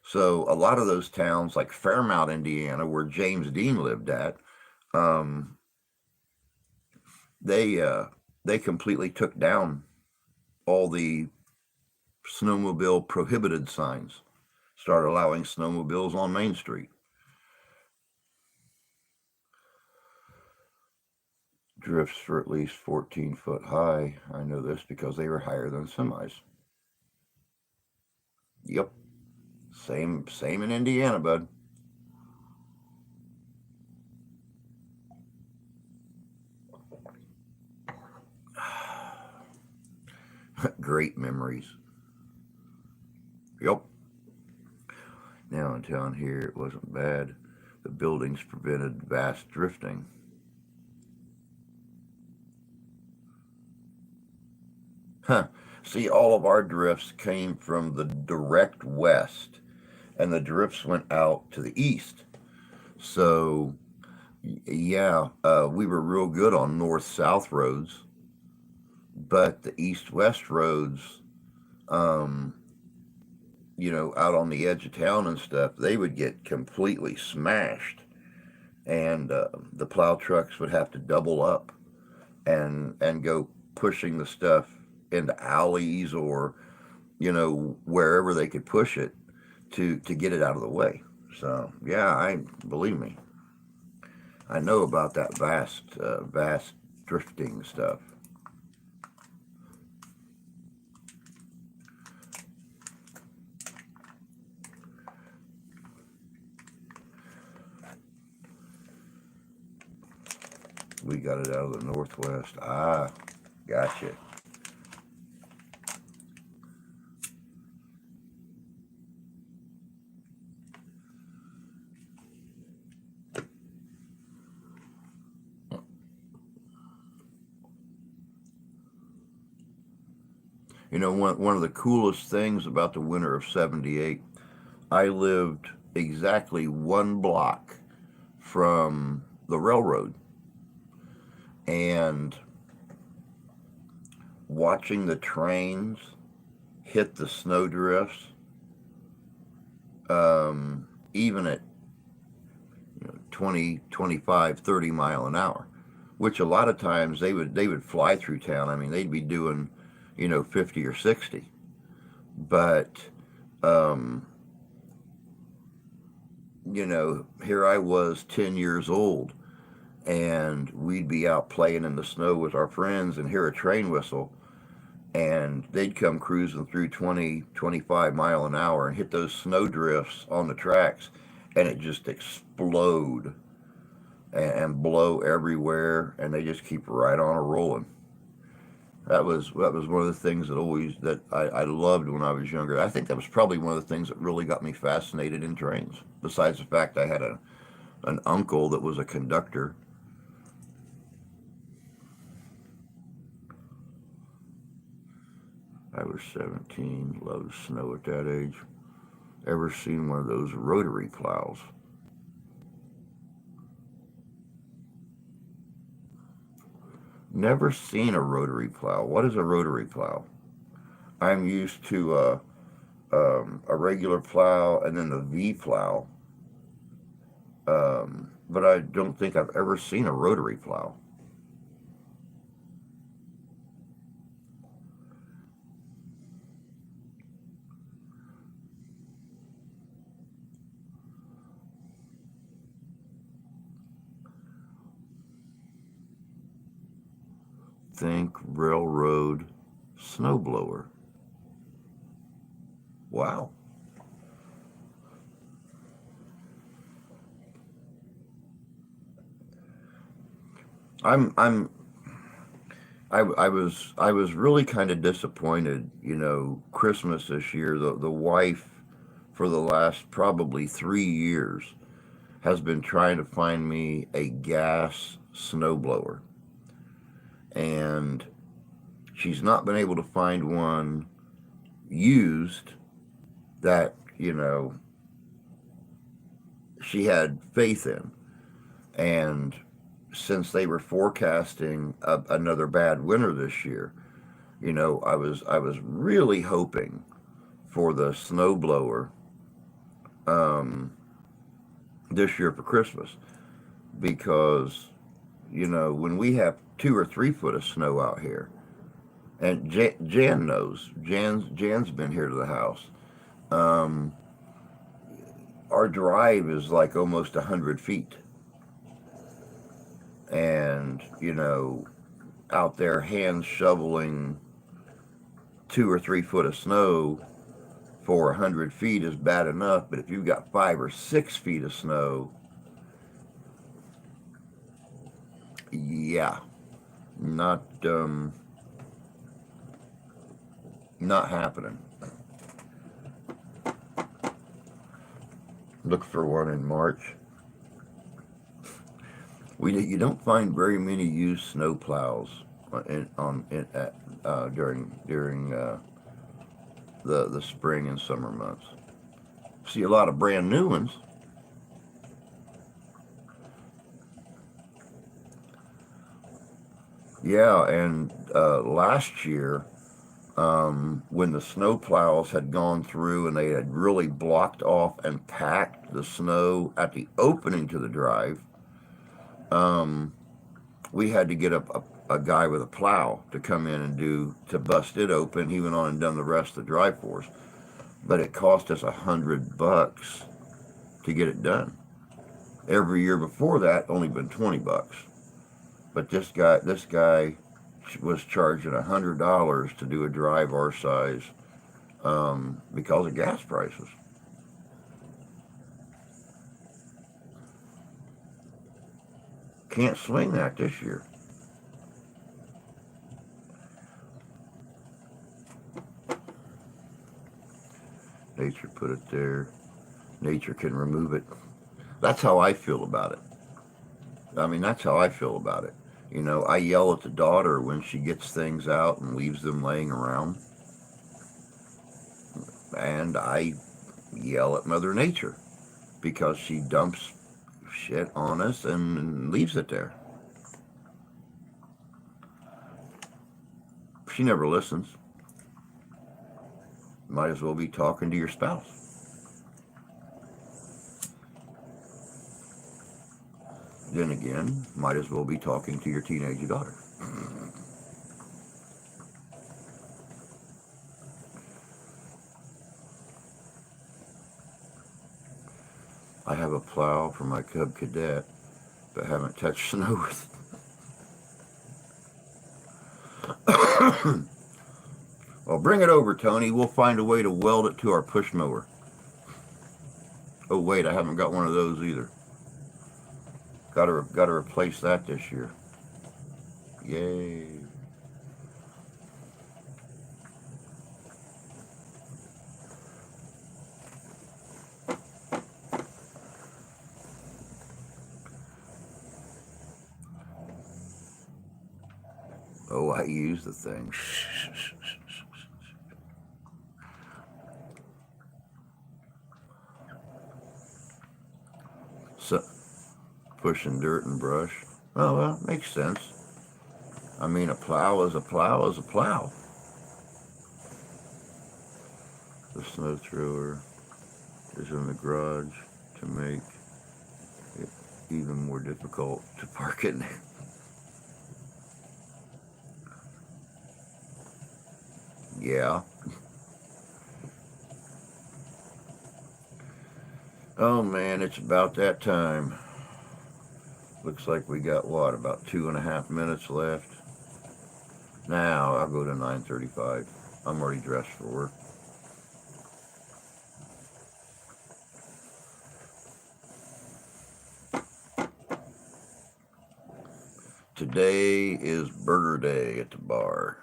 So a lot of those towns, like Fairmount, Indiana, where James Dean lived at, they completely took down all the snowmobile prohibited signs, started allowing snowmobiles on Main Street. Drifts for at least 14 foot high. I know this because they were higher than semis. Yep. Same in Indiana, bud. Great memories. Yep. Now in town here, it wasn't bad. The buildings prevented vast drifting. Huh. See, all of our drifts came from the direct west, and the drifts went out to the east. So, yeah, we were real good on north-south roads, but the east-west roads, um, out on the edge of town and stuff, they would get completely smashed, and the plow trucks would have to double up and go pushing the stuff into alleys or wherever they could push it to get it out of the way. So yeah, I believe me, I know about that vast drifting stuff. We got it out of the northwest. Ah, gotcha. You know, one of the coolest things about the winter of '78, I lived exactly 1 block from the railroad, and watching the trains hit the snow drifts, even at 20, 25, 30 mile an hour, which a lot of times they would fly through town. I mean, they'd be doing, 50 or 60. But, um, here I was 10 years old, and we'd be out playing in the snow with our friends and hear a train whistle, and they'd come cruising through 20, 25 mile an hour and hit those snow drifts on the tracks, and it just explode and blow everywhere, and they just keep right on a rolling. That was one of the things that I loved when I was younger. I think that was probably one of the things that really got me fascinated in trains. Besides the fact I had an uncle that was a conductor. I was 17, loved snow at that age. Ever seen one of those rotary plows? Never seen a rotary plow. What is a rotary plow? I'm used to a regular plow and then the V plow, but I don't think I've ever seen a rotary plow. Think railroad snowblower. Wow. I'm I was really kind of disappointed. Christmas this year. The wife for the last probably 3 years has been trying to find me a gas snowblower, and she's not been able to find one used that she had faith in. And since they were forecasting another bad winter this year, I was really hoping for the snowblower um, this year for Christmas, because when we have 2 or 3 foot of snow out here, and Jan knows. Jan's been here to the house. Um, our drive is like almost 100 feet, and out there hand shoveling 2 or 3 foot of snow for 100 feet is bad enough. But if you've got 5 or 6 feet of snow, yeah, not not happening. Look for one in March. You don't find very many used snow plows during the spring and summer months. See a lot of brand new ones. Yeah, and last year, when the snow plows had gone through and they had really blocked off and packed the snow at the opening to the drive, um, we had to get a guy with a plow to come in and to bust it open. He went on and done the rest of the drive for us, but it cost us $100 to get it done. Every year before that, only been $20. But this guy was charging $100 to do a drive our size, because of gas prices. Can't swing that this year. Nature put it there. Nature can remove it. That's how I feel about it. I mean, that's how I feel about it. I yell at the daughter when she gets things out and leaves them laying around. and I yell at Mother Nature because she dumps shit on us and leaves it there. She never listens. Might as well be talking to your spouse. Then again, might as well be talking to your teenage daughter. I have a plow for my Cub Cadet, but haven't touched snow with it. Well, bring it over, Tony. We'll find a way to weld it to our push mower. Oh wait, I haven't got one of those either. Got to replace that this year. Yay! Oh, I use the thing. So, pushing dirt and brush. Oh, well, makes sense. I mean, a plow is a plow is a plow. The snow thrower is in the garage to make it even more difficult to park in there. Yeah. Oh man, it's about that time. Looks like we got what, about 2.5 minutes left. Now I'll go to 9:35. I'm already dressed for work. Today is Burger Day at the bar.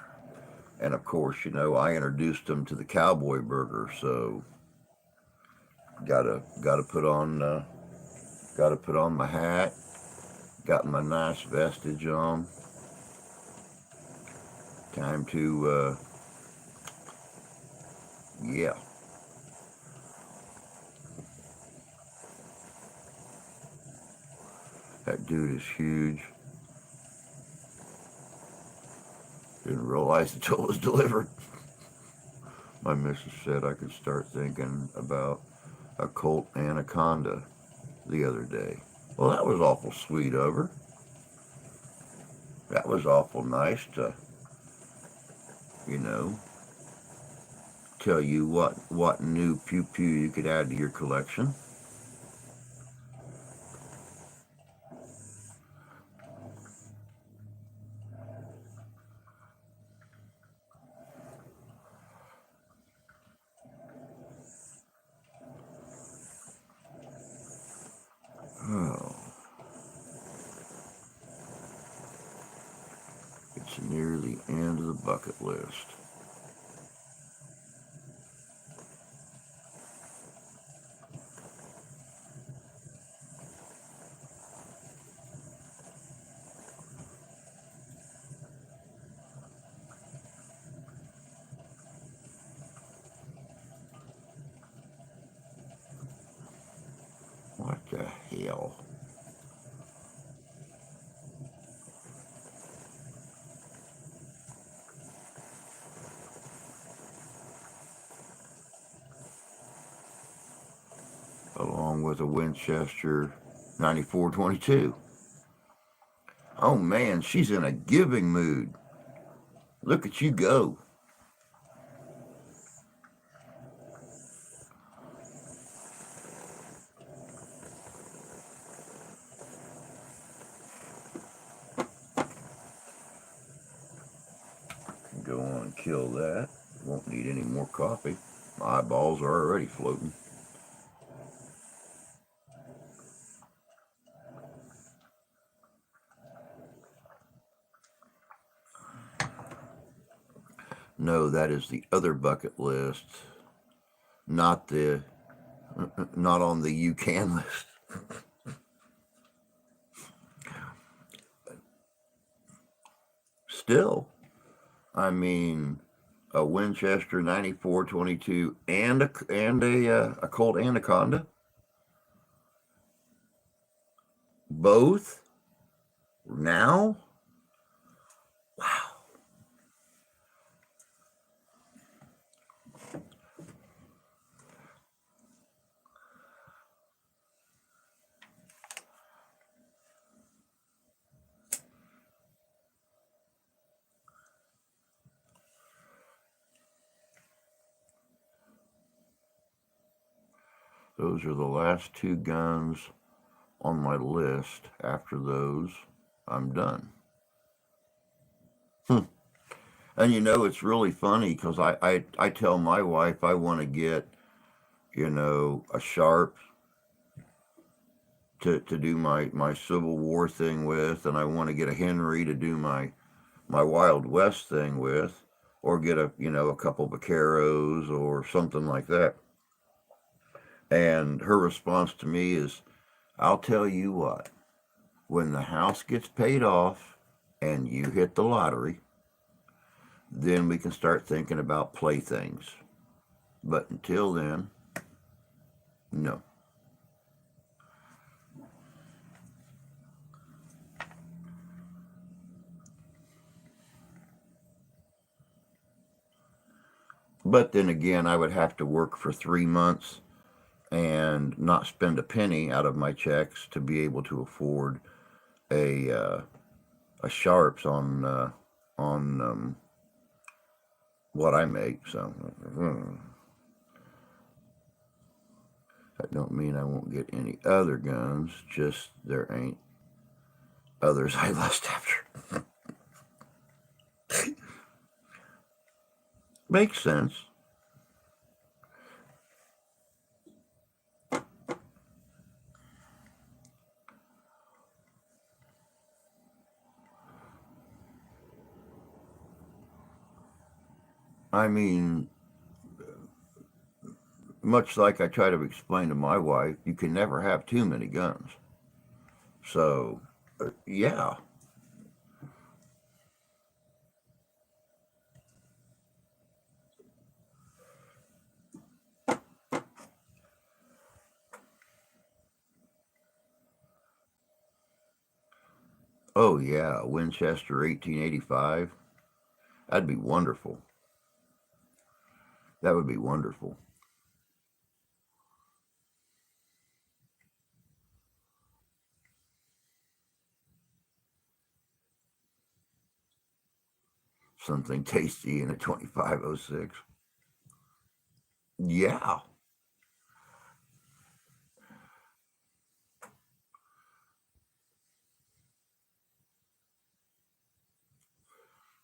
And of course, you know, I introduced them to the cowboy burger, so gotta put on my hat, got my nice vestige on. Time to yeah. That dude is huge. Didn't realize until it was delivered. My missus said I could start thinking about a Colt Anaconda the other day. Well, that was awful sweet of her. That was awful nice to, you know, tell you what new pew pew you could add to your collection. Oh, it's near the end of the bucket list. What the hell? Along with a Winchester 9422. Oh man, she's in a giving mood. Look at you go. Go on and kill that. Won't need any more coffee. My eyeballs are already floating. No, that is the other bucket list, not on the you can list. Still, I mean, a Winchester 94-22 and a Colt Anaconda. Both now. Wow. Those are the last two guns on my list. After those, I'm done. And it's really funny because I tell my wife I want to get, a Sharp to do my Civil War thing with, and I want to get a Henry to do my Wild West thing with, or get a couple Vaqueros or something like that. And her response to me is, I'll tell you what, when the house gets paid off and you hit the lottery, then we can start thinking about playthings. But until then, no. But then again, I would have to work for 3 months and not spend a penny out of my checks to be able to afford a Sharps on what I make. So that don't mean I won't get any other guns. Just there ain't others I lust after. Makes sense. I mean, much like I try to explain to my wife, you can never have too many guns. So, yeah. Oh, yeah. Winchester 1885. That'd be wonderful. That would be wonderful. Something tasty in a 2506. Yeah.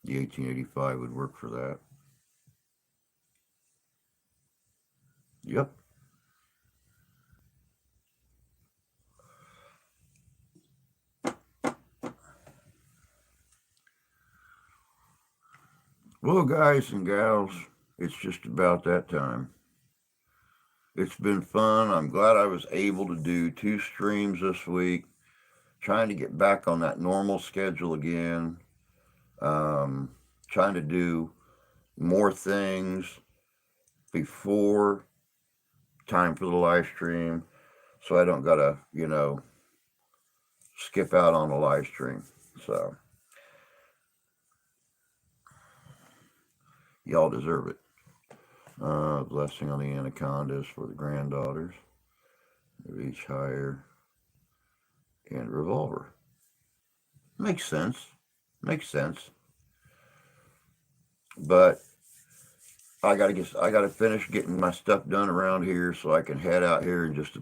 The 1885 would work for that. Yep. Well, guys and gals, it's just about that time. It's been fun. I'm glad I was able to do 2 streams this week, trying to get back on that normal schedule again. Um, Trying to do more things before time for the live stream so I don't gotta, skip out on a live stream. So y'all deserve it. Blessing on the anacondas for the granddaughters. Reach higher and revolver. Makes sense. Makes sense. But I gotta finish getting my stuff done around here so I can head out here in just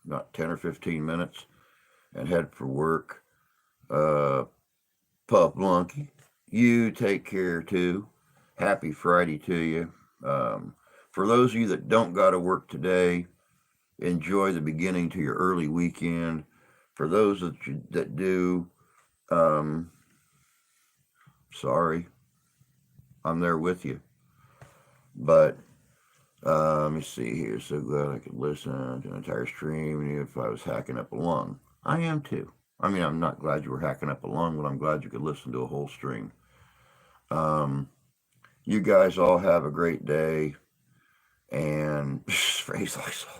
about 10 or 15 minutes and head for work. Uh, Pup Lunky, you take care too. Happy Friday to you. For those of you that don't got to work today, enjoy the beginning to your early weekend. For those that do, um, sorry, I'm there with you. But let me see here. So glad I could listen to an entire stream, even if I was hacking up a lung. I am too. I mean, I'm not glad you were hacking up a lung, but I'm glad you could listen to a whole stream. Um, You guys all have a great day. And phrase Lysol.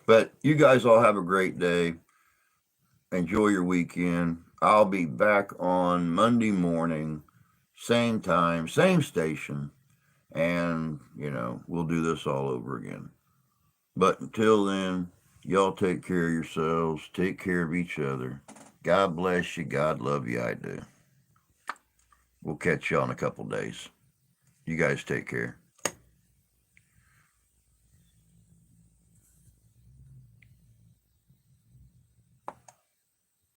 But you guys all have a great day. Enjoy your weekend. I'll be back on Monday morning, same time, same station, and we'll do this all over again. But until then, y'all take care of yourselves, take care of each other. God bless you. God love you. I do. We'll catch y'all in a couple days. You guys take care.